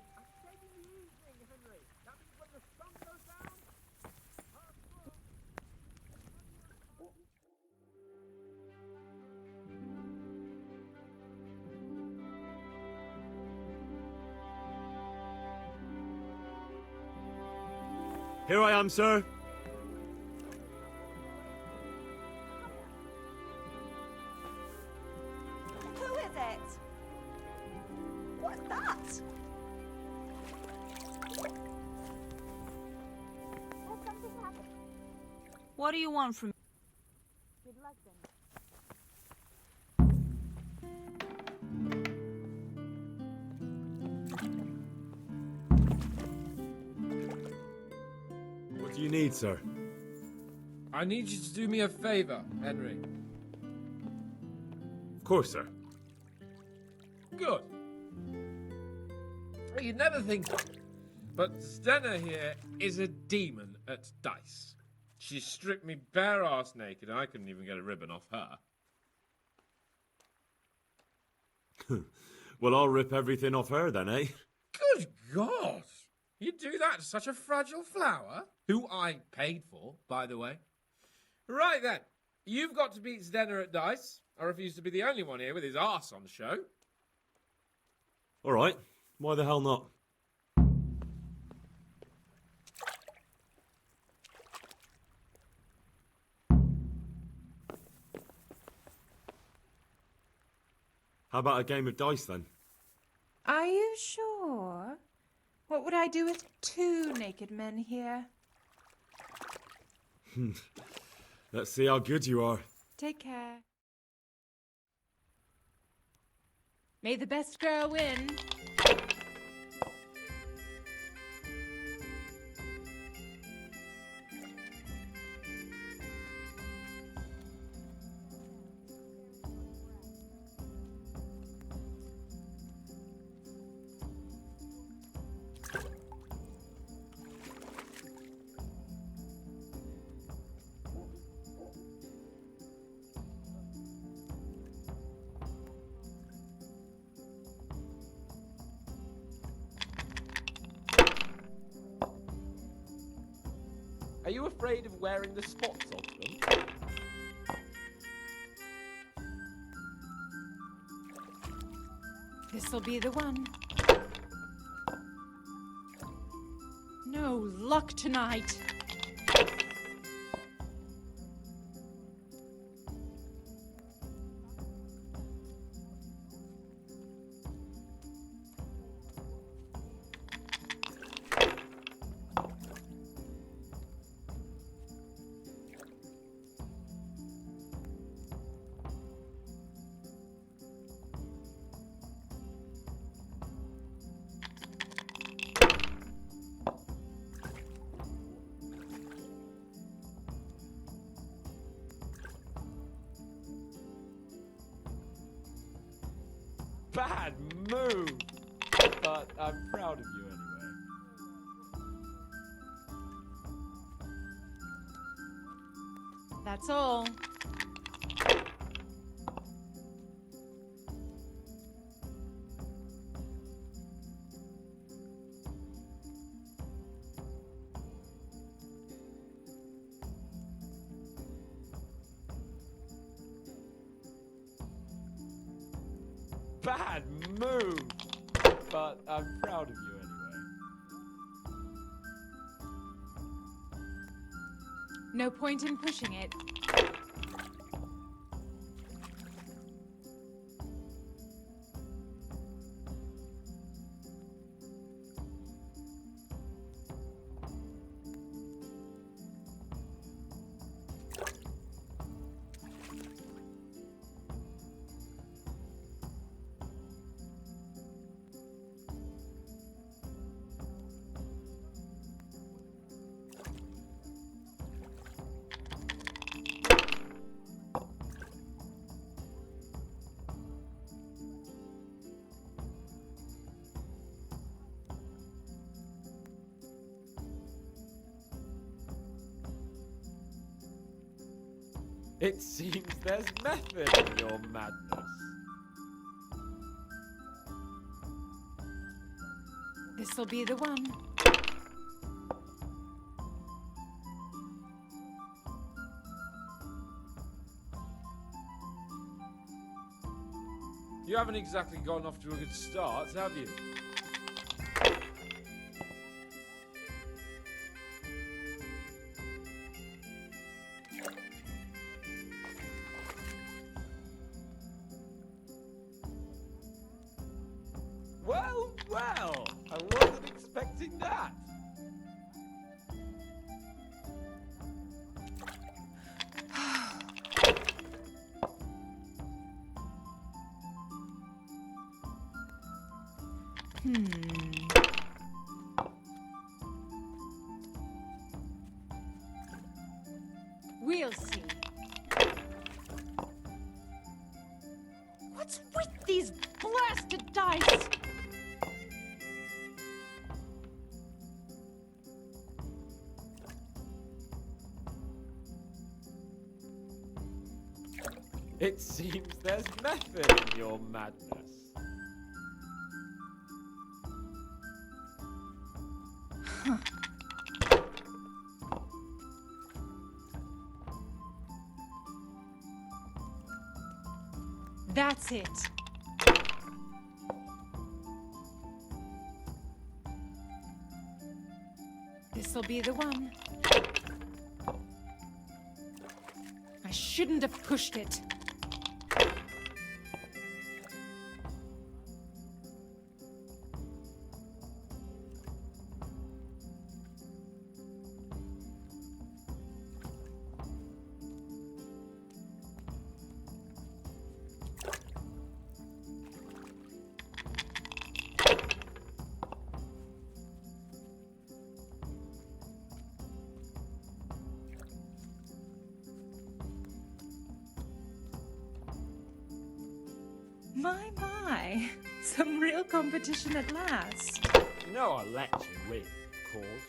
Here I am, sir.
Who is it? What's that?
What do you want from me?
Good luck then.
What do you need, sir?
I need you to do me a favor, Henry.
Of course, sir.
Good. You'd never think it, but Stenna here is a demon at dice. She stripped me bare arse naked, and I couldn't even get a ribbon off her.
Well, I'll rip everything off her then, eh?
Good God! You'd do that to such a fragile flower? Who I paid for, by the way. Right then, you've got to beat Stenna at dice. I refuse to be the only one here with his arse on the show.
All right. Why the hell not? How about a game of dice then?
Are you sure? What would I do with two naked men here?
Let's see how good you are.
Take care. May the best girl win.
Are you afraid of wearing the spots off them?
This'll be the one. No luck tonight.
Bad move! But I'm proud of you anyway.
That's all.
Bad move! But I'm proud of you anyway.
No point in pushing it.
It seems there's method in your madness.
This'll be the one.
You haven't exactly gotten off to a good start, have you? Well, well, I wasn't expecting that.
We'll see. What's with these blasted dice?
It seems there's method in your madness.
That's it.
This'll be the one.
I shouldn't have pushed it. My. Some real competition at last.
You know I'll let you win, of course.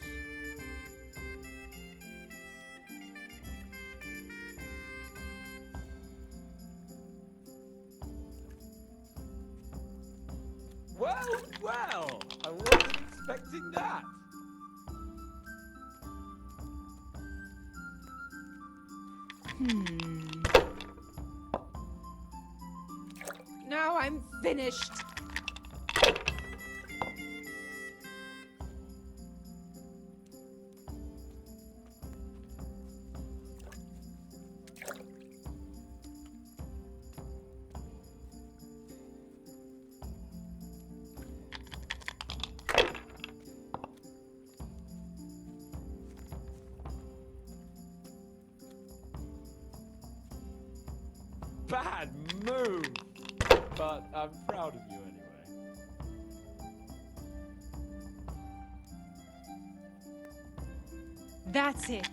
Well, well, I wasn't expecting that.
Now I'm finished.
Bad move, but I'm proud of you anyway.
That's it.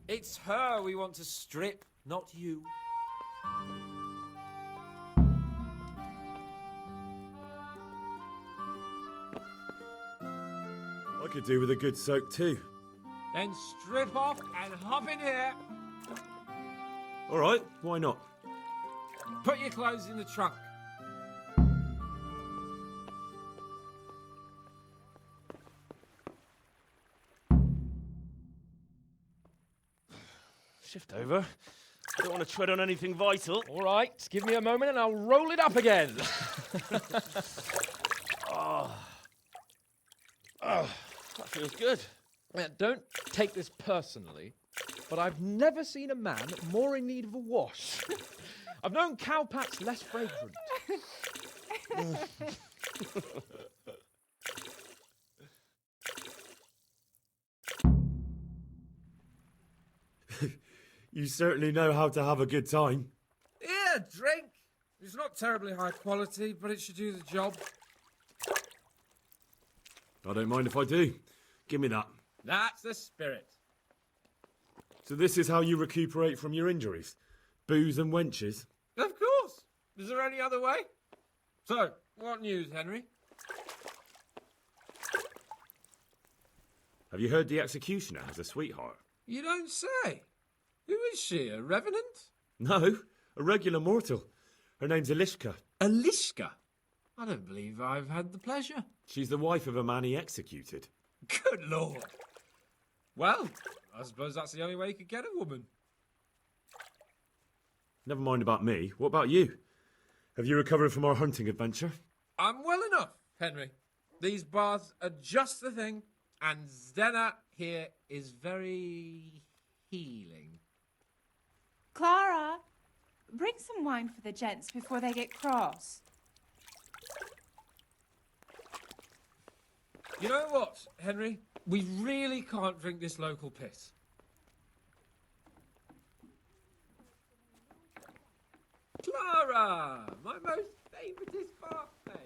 It's her we want to strip, not you.
I could do with a good soak too.
Then strip off and hop in here.
All right, why not?
Put your clothes in the trunk.
Shift over. I don't want to tread on anything vital.
All right, give me a moment and I'll roll it up again.
That feels good.
Don't take this personally, but I've never seen a man more in need of a wash. I've known cowpats less fragrant.
You certainly know how to have a good time.
Yeah, drink. It's not terribly high quality, but it should do the job.
I don't mind if I do. Give me that.
That's the spirit.
So this is how you recuperate from your injuries? Booze and wenches?
Of course. Is there any other way? So, what news, Henry?
Have you heard the executioner has a sweetheart?
You don't say. Who is she, a revenant?
No, a regular mortal. Her name's Elishka.
Elishka? I don't believe I've had the pleasure.
She's the wife of a man he executed.
Good Lord. Well, I suppose that's the only way you could get a woman.
Never mind about me. What about you? Have you recovered from our hunting adventure?
I'm well enough, Henry. These baths are just the thing, and Zdena here is very healing.
Clara, bring some wine for the gents before they get cross.
You know what, Henry? We really can't drink this local piss. Clara! My most favouriteest birthday!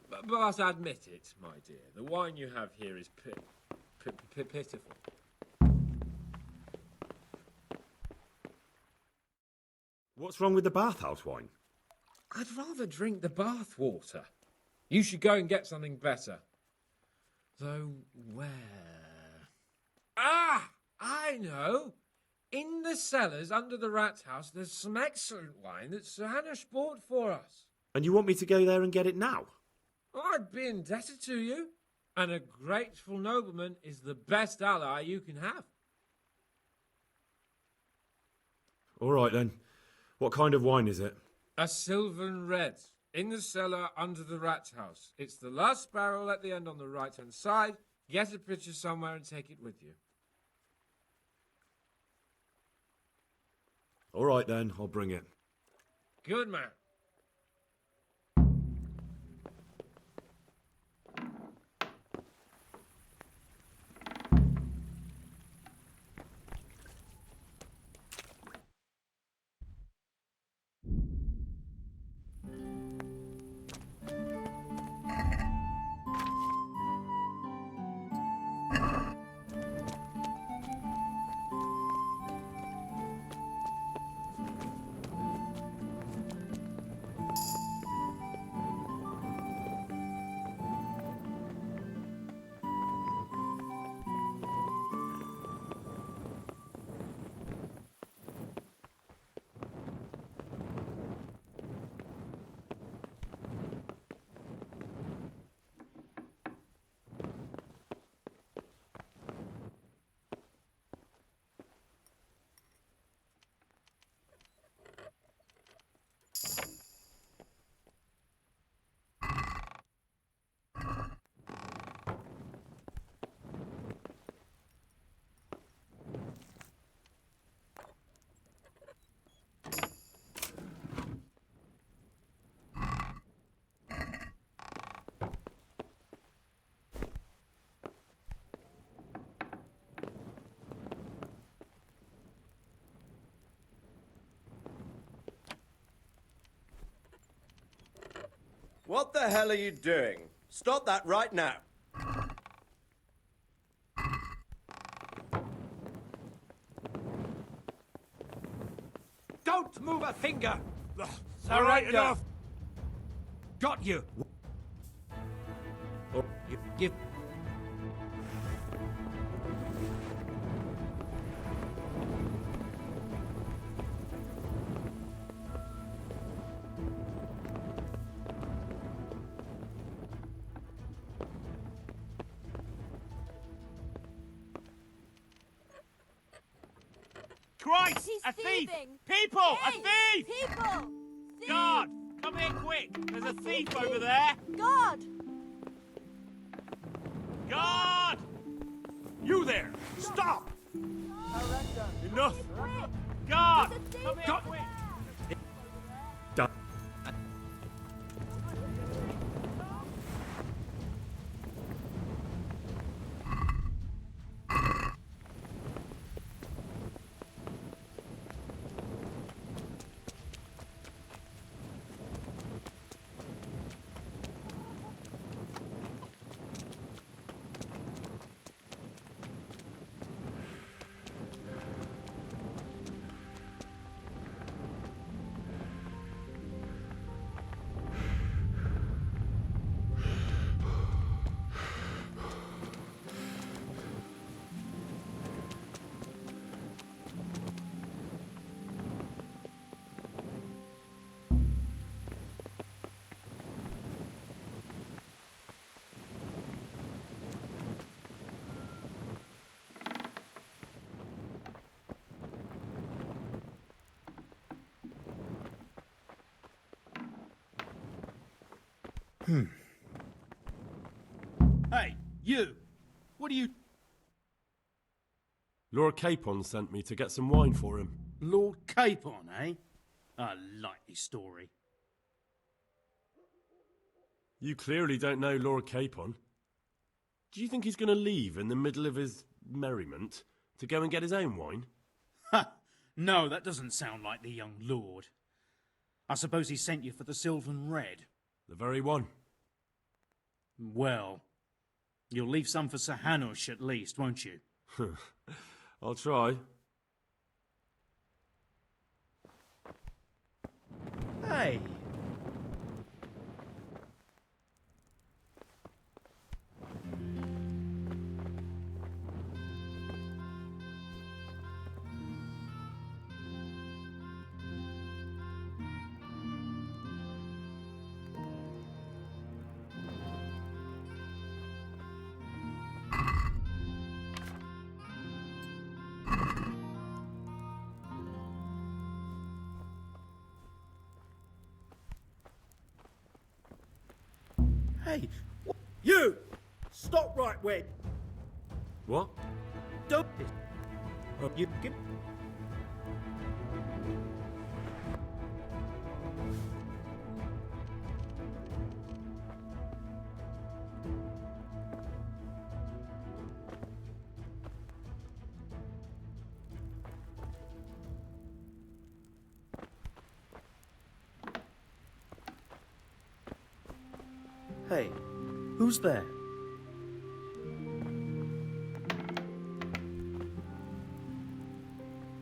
But admit it, my dear, the wine you have here is pitiful.
What's wrong with the bathhouse wine?
I'd rather drink the bath water. You should go and get something better. Though where? Ah! I know! In the cellars under the rat house, there's some excellent wine that Sir Hanush bought for us.
And you want me to go there and get it now?
I'd be indebted to you. And a grateful nobleman is the best ally you can have.
All right, then. What kind of wine is it?
A Sylvan Red, in the cellar under the rat house. It's the last barrel at the end on the right-hand side. Get a pitcher somewhere and take it with you.
All right, then. I'll bring it.
Good man.
What the hell are you doing? Stop that right now.
Don't move a finger!
All right, enough. Got you.
You...
Christ!
She's
A thief!
thieving.
People!
Hey,
A thief!
People!
Guard! Come here quick! There's a thief over there!
God!
Guard! You there! Stop! Enough! Guard! Come here quick!
Hey, you! What are you...
Lord Capon sent me to get some wine for him.
Lord Capon, eh? A likely story.
You clearly don't know Lord Capon. Do you think he's going to leave in the middle of his merriment to go and get his own wine?
Ha! No, that doesn't sound like the young lord. I suppose he sent you for the Sylvan Red.
The very one.
Well, you'll leave some for Sir Hanush at least, won't you?
I'll try.
Hey! Hey, you! Stop right when.
What?
Don't. You give. Hey, who's there?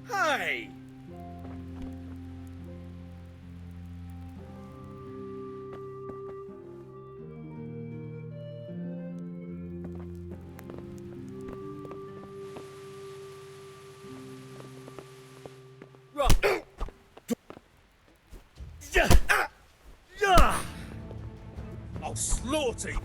Hey! I'll slaughter you.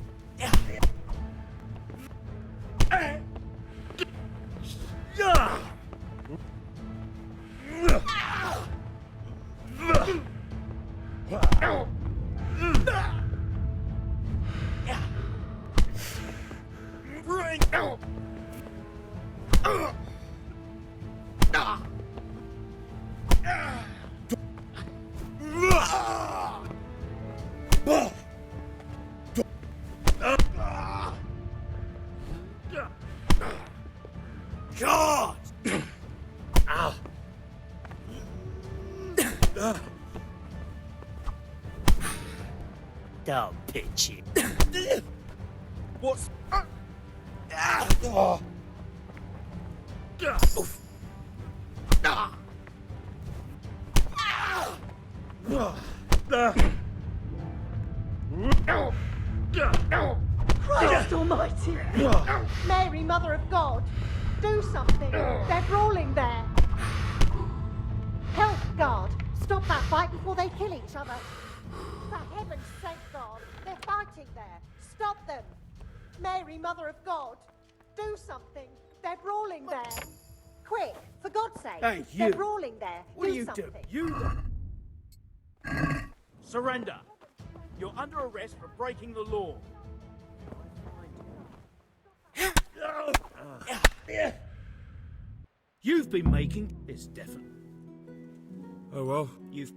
God! Don't pitch it. What's...
Christ almighty! Mary, Mother of God, do something. They're brawling there. Help, God. Stop that fight before they kill each other. For heaven's sake, God. They're fighting there. Stop them. Mary, Mother of God, do something. They're brawling there. Quick, for God's sake.
Hey, you.
They're brawling there.
What
do
are you
something.
doing? Surrender. You're under arrest for breaking the law. You've been making this definite.
Oh well.
You've.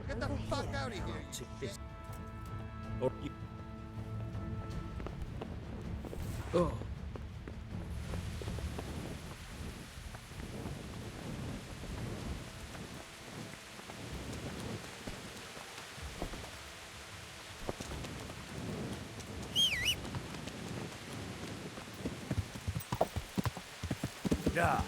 Get the fuck out of here.
This. Or you. Oh. Yeah.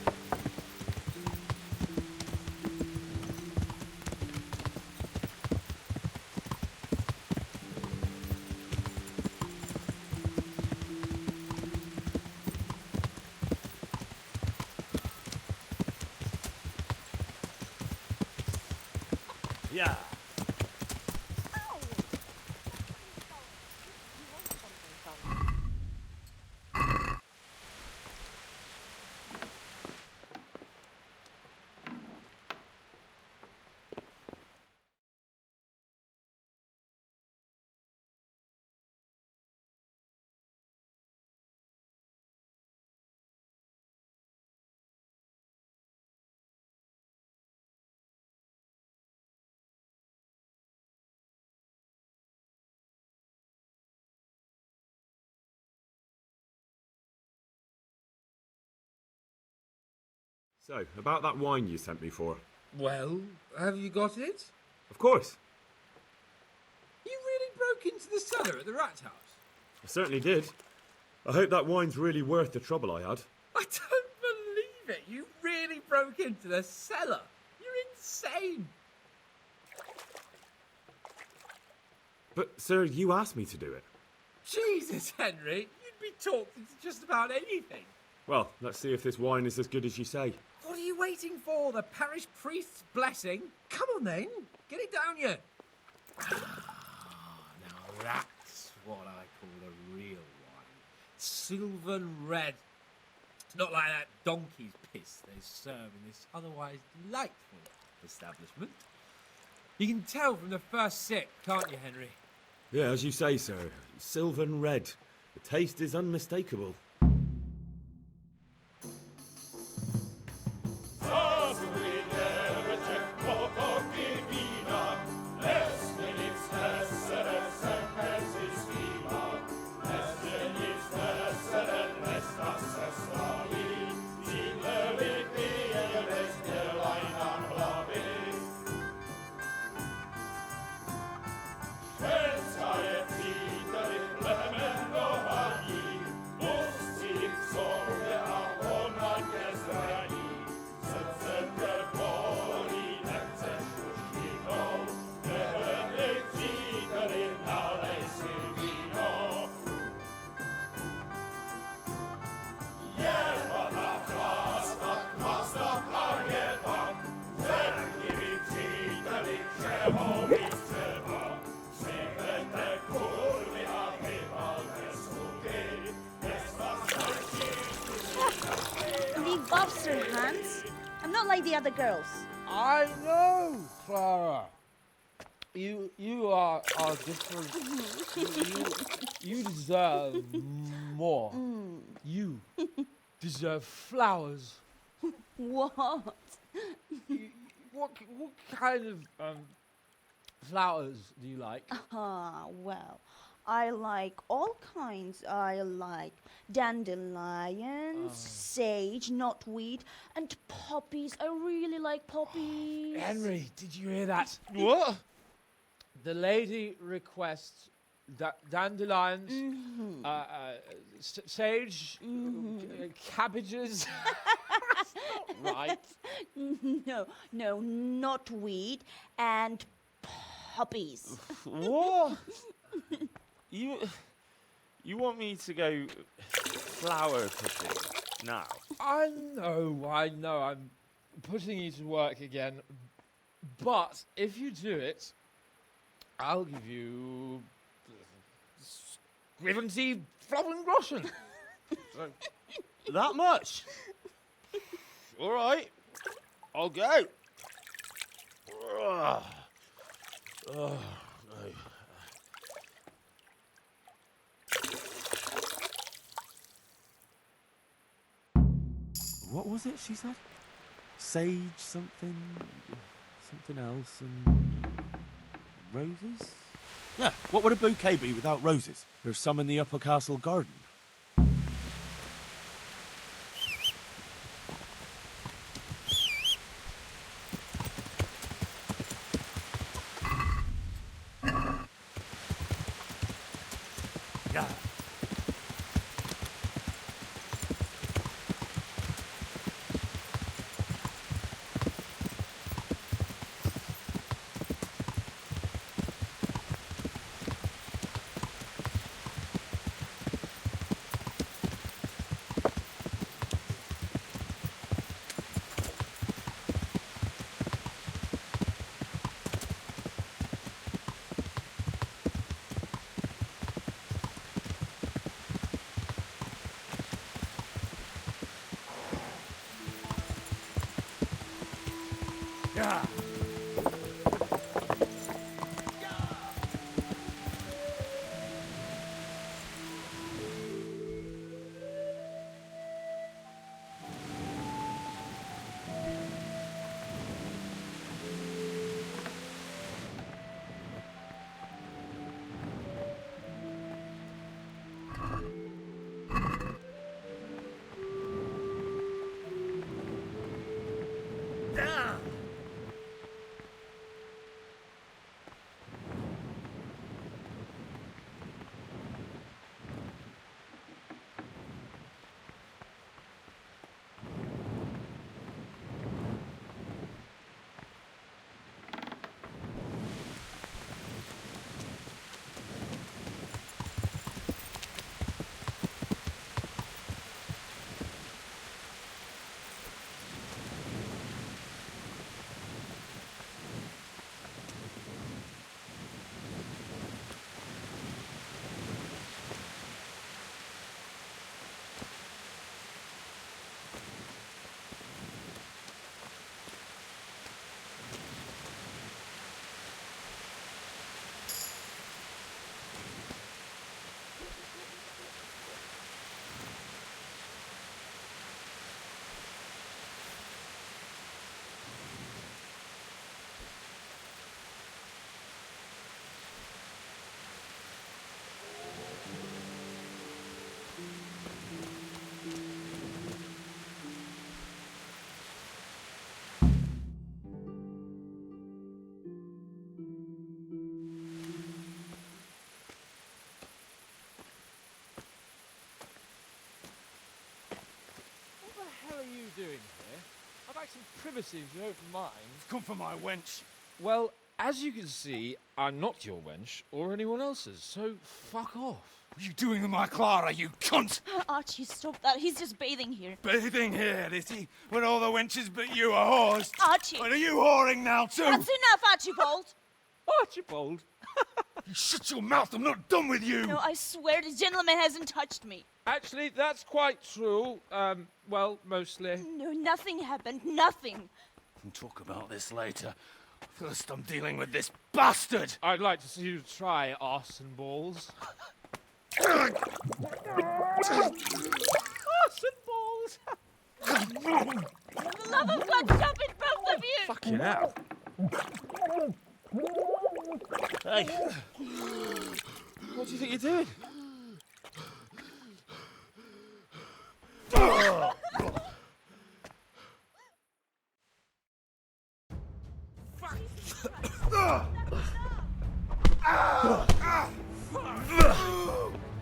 So, about that wine you sent me for.
Well, have you got it?
Of course.
You really broke into the cellar at the rat house?
I certainly did. I hope that wine's really worth the trouble I had.
I don't believe it. You really broke into the cellar. You're insane.
But, sir, you asked me to do it.
Jesus, Henry. You'd be talked into just about anything.
Well, let's see if this wine is as good as you say.
What are you waiting for? The parish priest's blessing? Come on, then. Get it down you. Now that's what I call a real wine. Sylvan red. It's not like that donkey's piss they serve in this otherwise delightful establishment. You can tell from the first sip, can't you, Henry?
Yeah, as you say, sir. Sylvan red. The taste is unmistakable.
Hans. I'm not like the other girls.
I know, Clara. You are different. you deserve more. You deserve flowers.
What?
What kind of flowers do you like?
Well, I like all kinds. I like dandelions, sage, knotweed, and poppies. I really like poppies.
Henry, did you hear that? What? The lady requests dandelions, sage, cabbages. That's not right.
No, knotweed and poppies.
What? You want me to go flower picking now?
I know. I'm putting you to work again. But if you do it, I'll give you 70 Flowengroschen.
That much? All right. I'll go. Oh, no.
What was it she said? Sage something else and roses? Yeah, what would a bouquet be without roses? There's some in the upper castle garden. Yeah. Yeah.
some privacy if you don't mind.
Come for my wench.
Well, as you can see, I'm not your wench or anyone else's, so fuck off.
What are you doing with my Clara, you cunt?
Archie, stop that. He's just bathing here.
Bathing here, is he? When all the wenches but you are whores?
Archie!
Well, are you whoring now, too?
That's enough, Archibald!
Archibald?
You shut your mouth, I'm not done with you!
No, I swear the gentleman hasn't touched me.
Actually, that's quite true. Well, mostly.
No, nothing happened. Nothing.
We'll talk about this later. First, I'm dealing with this bastard!
I'd like to see you try arse and balls.
Arse and balls!
For the love of God, stop it, both of you!
Fucking hell.
Hey, what do you think you're doing?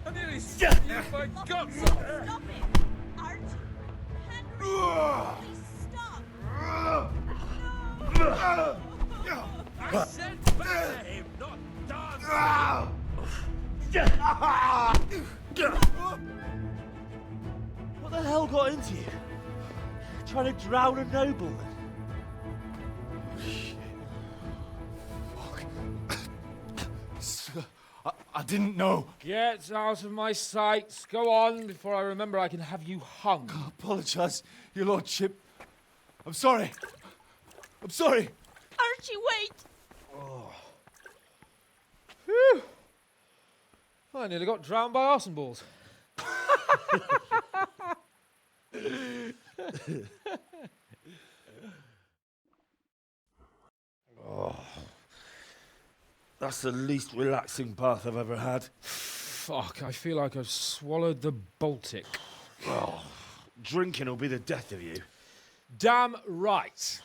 I nearly stabbed you if I got some.
Stop it! Archie! Henry! Please stop!
I said back to him, not dance.
What the hell got into you? Trying to drown a nobleman?
I didn't know.
Get out of my sight. Go on before I remember I can have you hung.
I apologise, your lordship. I'm sorry. I'm sorry.
Archie, wait!
Oh. Phew. I nearly got drowned by arse and balls.
Oh, that's the least relaxing bath I've ever had.
Fuck, I feel like I've swallowed the Baltic.
Oh, drinking will be the death of you.
Damn right.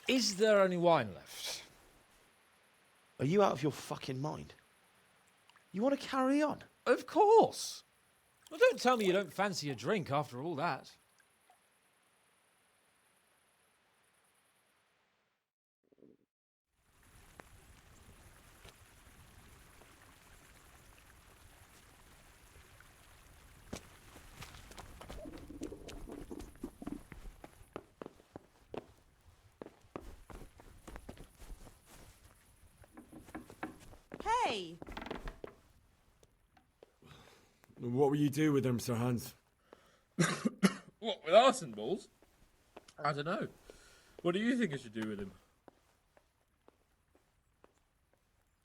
Is there any wine left?
Are you out of your fucking mind? You want to carry on?
Of course. Well, don't tell me you don't fancy a drink after all that.
Hey!
What will you do with them, Sir Hans?
What, with arse and balls? I don't know. What do you think I should do with him?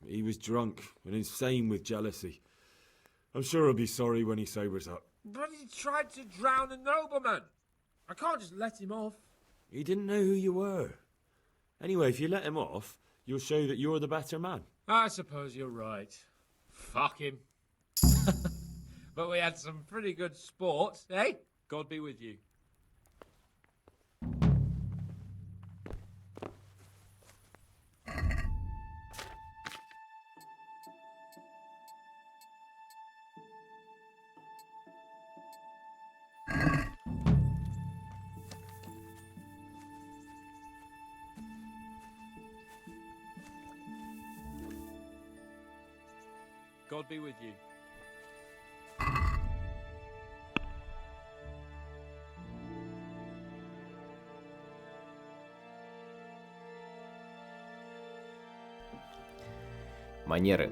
He was drunk and insane with jealousy. I'm sure he'll be sorry when he sobers up.
But he tried to drown a nobleman. I can't just let him off.
He didn't know who you were. Anyway, if you let him off, you'll show that you're the better man.
I suppose you're right. Fuck him. But we had some pretty good sport, eh? God be with you. God be with you.
Манеры.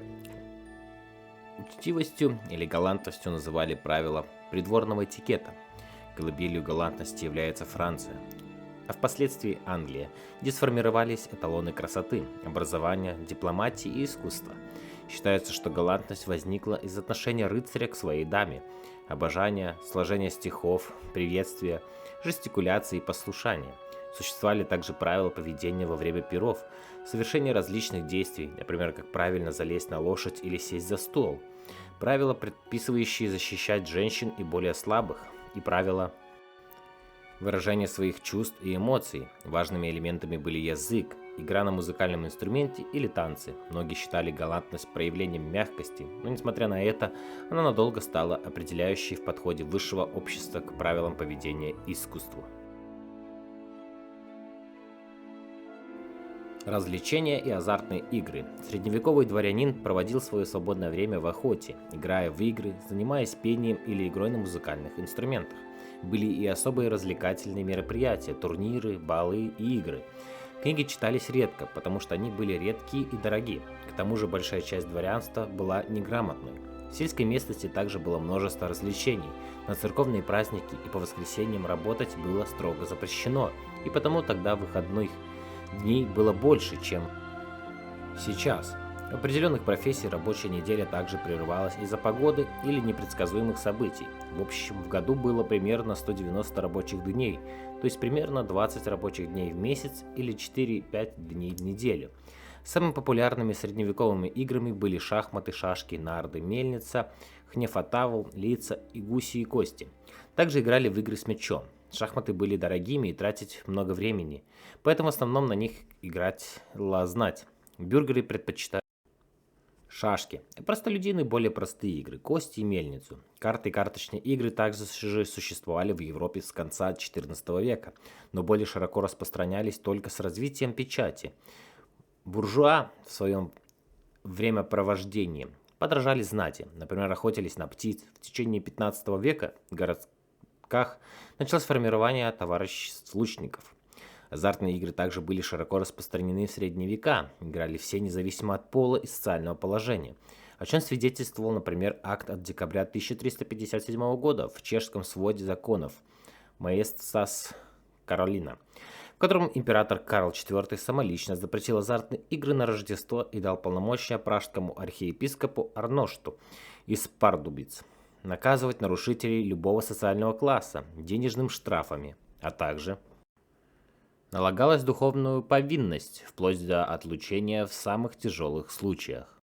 Учтивостью или галантностью называли правила придворного этикета. Колыбелью галантности является Франция, а впоследствии Англия, где сформировались эталоны красоты, образования, дипломатии и искусства. Считается, что галантность возникла из отношения рыцаря к своей даме, обожания, сложения стихов, приветствия, жестикуляции и послушания. Существовали также правила поведения во время пиров, совершения различных действий, например, как правильно залезть на лошадь или сесть за стол, правила, предписывающие защищать женщин и более слабых, и правила выражения своих чувств и эмоций. Важными элементами были язык, игра на музыкальном инструменте или танцы. Многие считали галантность проявлением мягкости, но несмотря на это, она надолго стала определяющей в подходе высшего общества к правилам поведения и искусству. Развлечения и азартные игры. Средневековый дворянин проводил свое свободное время в охоте, играя в игры, занимаясь пением или игрой на музыкальных инструментах. Были и особые развлекательные мероприятия, турниры, балы и игры. Книги читались редко, потому что они были редкие и дорогие. К тому же большая часть дворянства была неграмотной. В сельской местности также было множество развлечений. На церковные праздники и по воскресеньям работать было строго запрещено, и потому тогда выходных дней было больше, чем сейчас. В определенных профессий рабочая неделя также прерывалась из-за погоды или непредсказуемых событий. В общем, в году было примерно 190 рабочих дней, то есть примерно 20 рабочих дней в месяц или 4-5 дней в неделю. Самыми популярными средневековыми играми были шахматы, шашки, нарды, мельница, хнефатавл, лица и гуси и кости. Также играли в игры с мячом. Шахматы были дорогими и тратить много времени, поэтому в основном на них играть знать. Бюргеры предпочитают шашки, простолюдины более простые игры, кости и мельницу. Карты и карточные игры также существовали в Европе с конца XIV века, но более широко распространялись только с развитием печати. Буржуа в своем времяпровождении подражали знати, например, охотились на птиц. В течение 15 века в городках началось формирование товариществ лучников. Азартные игры также были широко распространены в средние века, играли все независимо от пола и социального положения, о чем свидетельствовал, например, акт от декабря 1357 года в чешском своде законов Маестас Каролина, в котором император Карл IV самолично запретил азартные игры на Рождество и дал полномочия пражскому архиепископу Арношту из Пардубиц наказывать нарушителей любого социального класса денежным штрафами, а также налагалась духовную повинность, вплоть до отлучения в самых тяжелых случаях.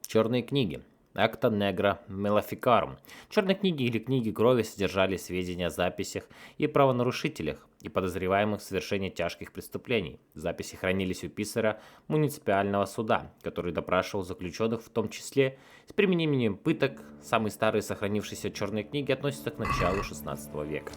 Черные книги. Acta Negra Maleficarum. Черные книги или книги крови содержали сведения о записях и правонарушителях и подозреваемых в совершении тяжких преступлений. Записи хранились у писаря муниципального суда, который допрашивал заключенных, в том числе с применением пыток. Самые старые сохранившиеся черные книги относятся к началу XVI века.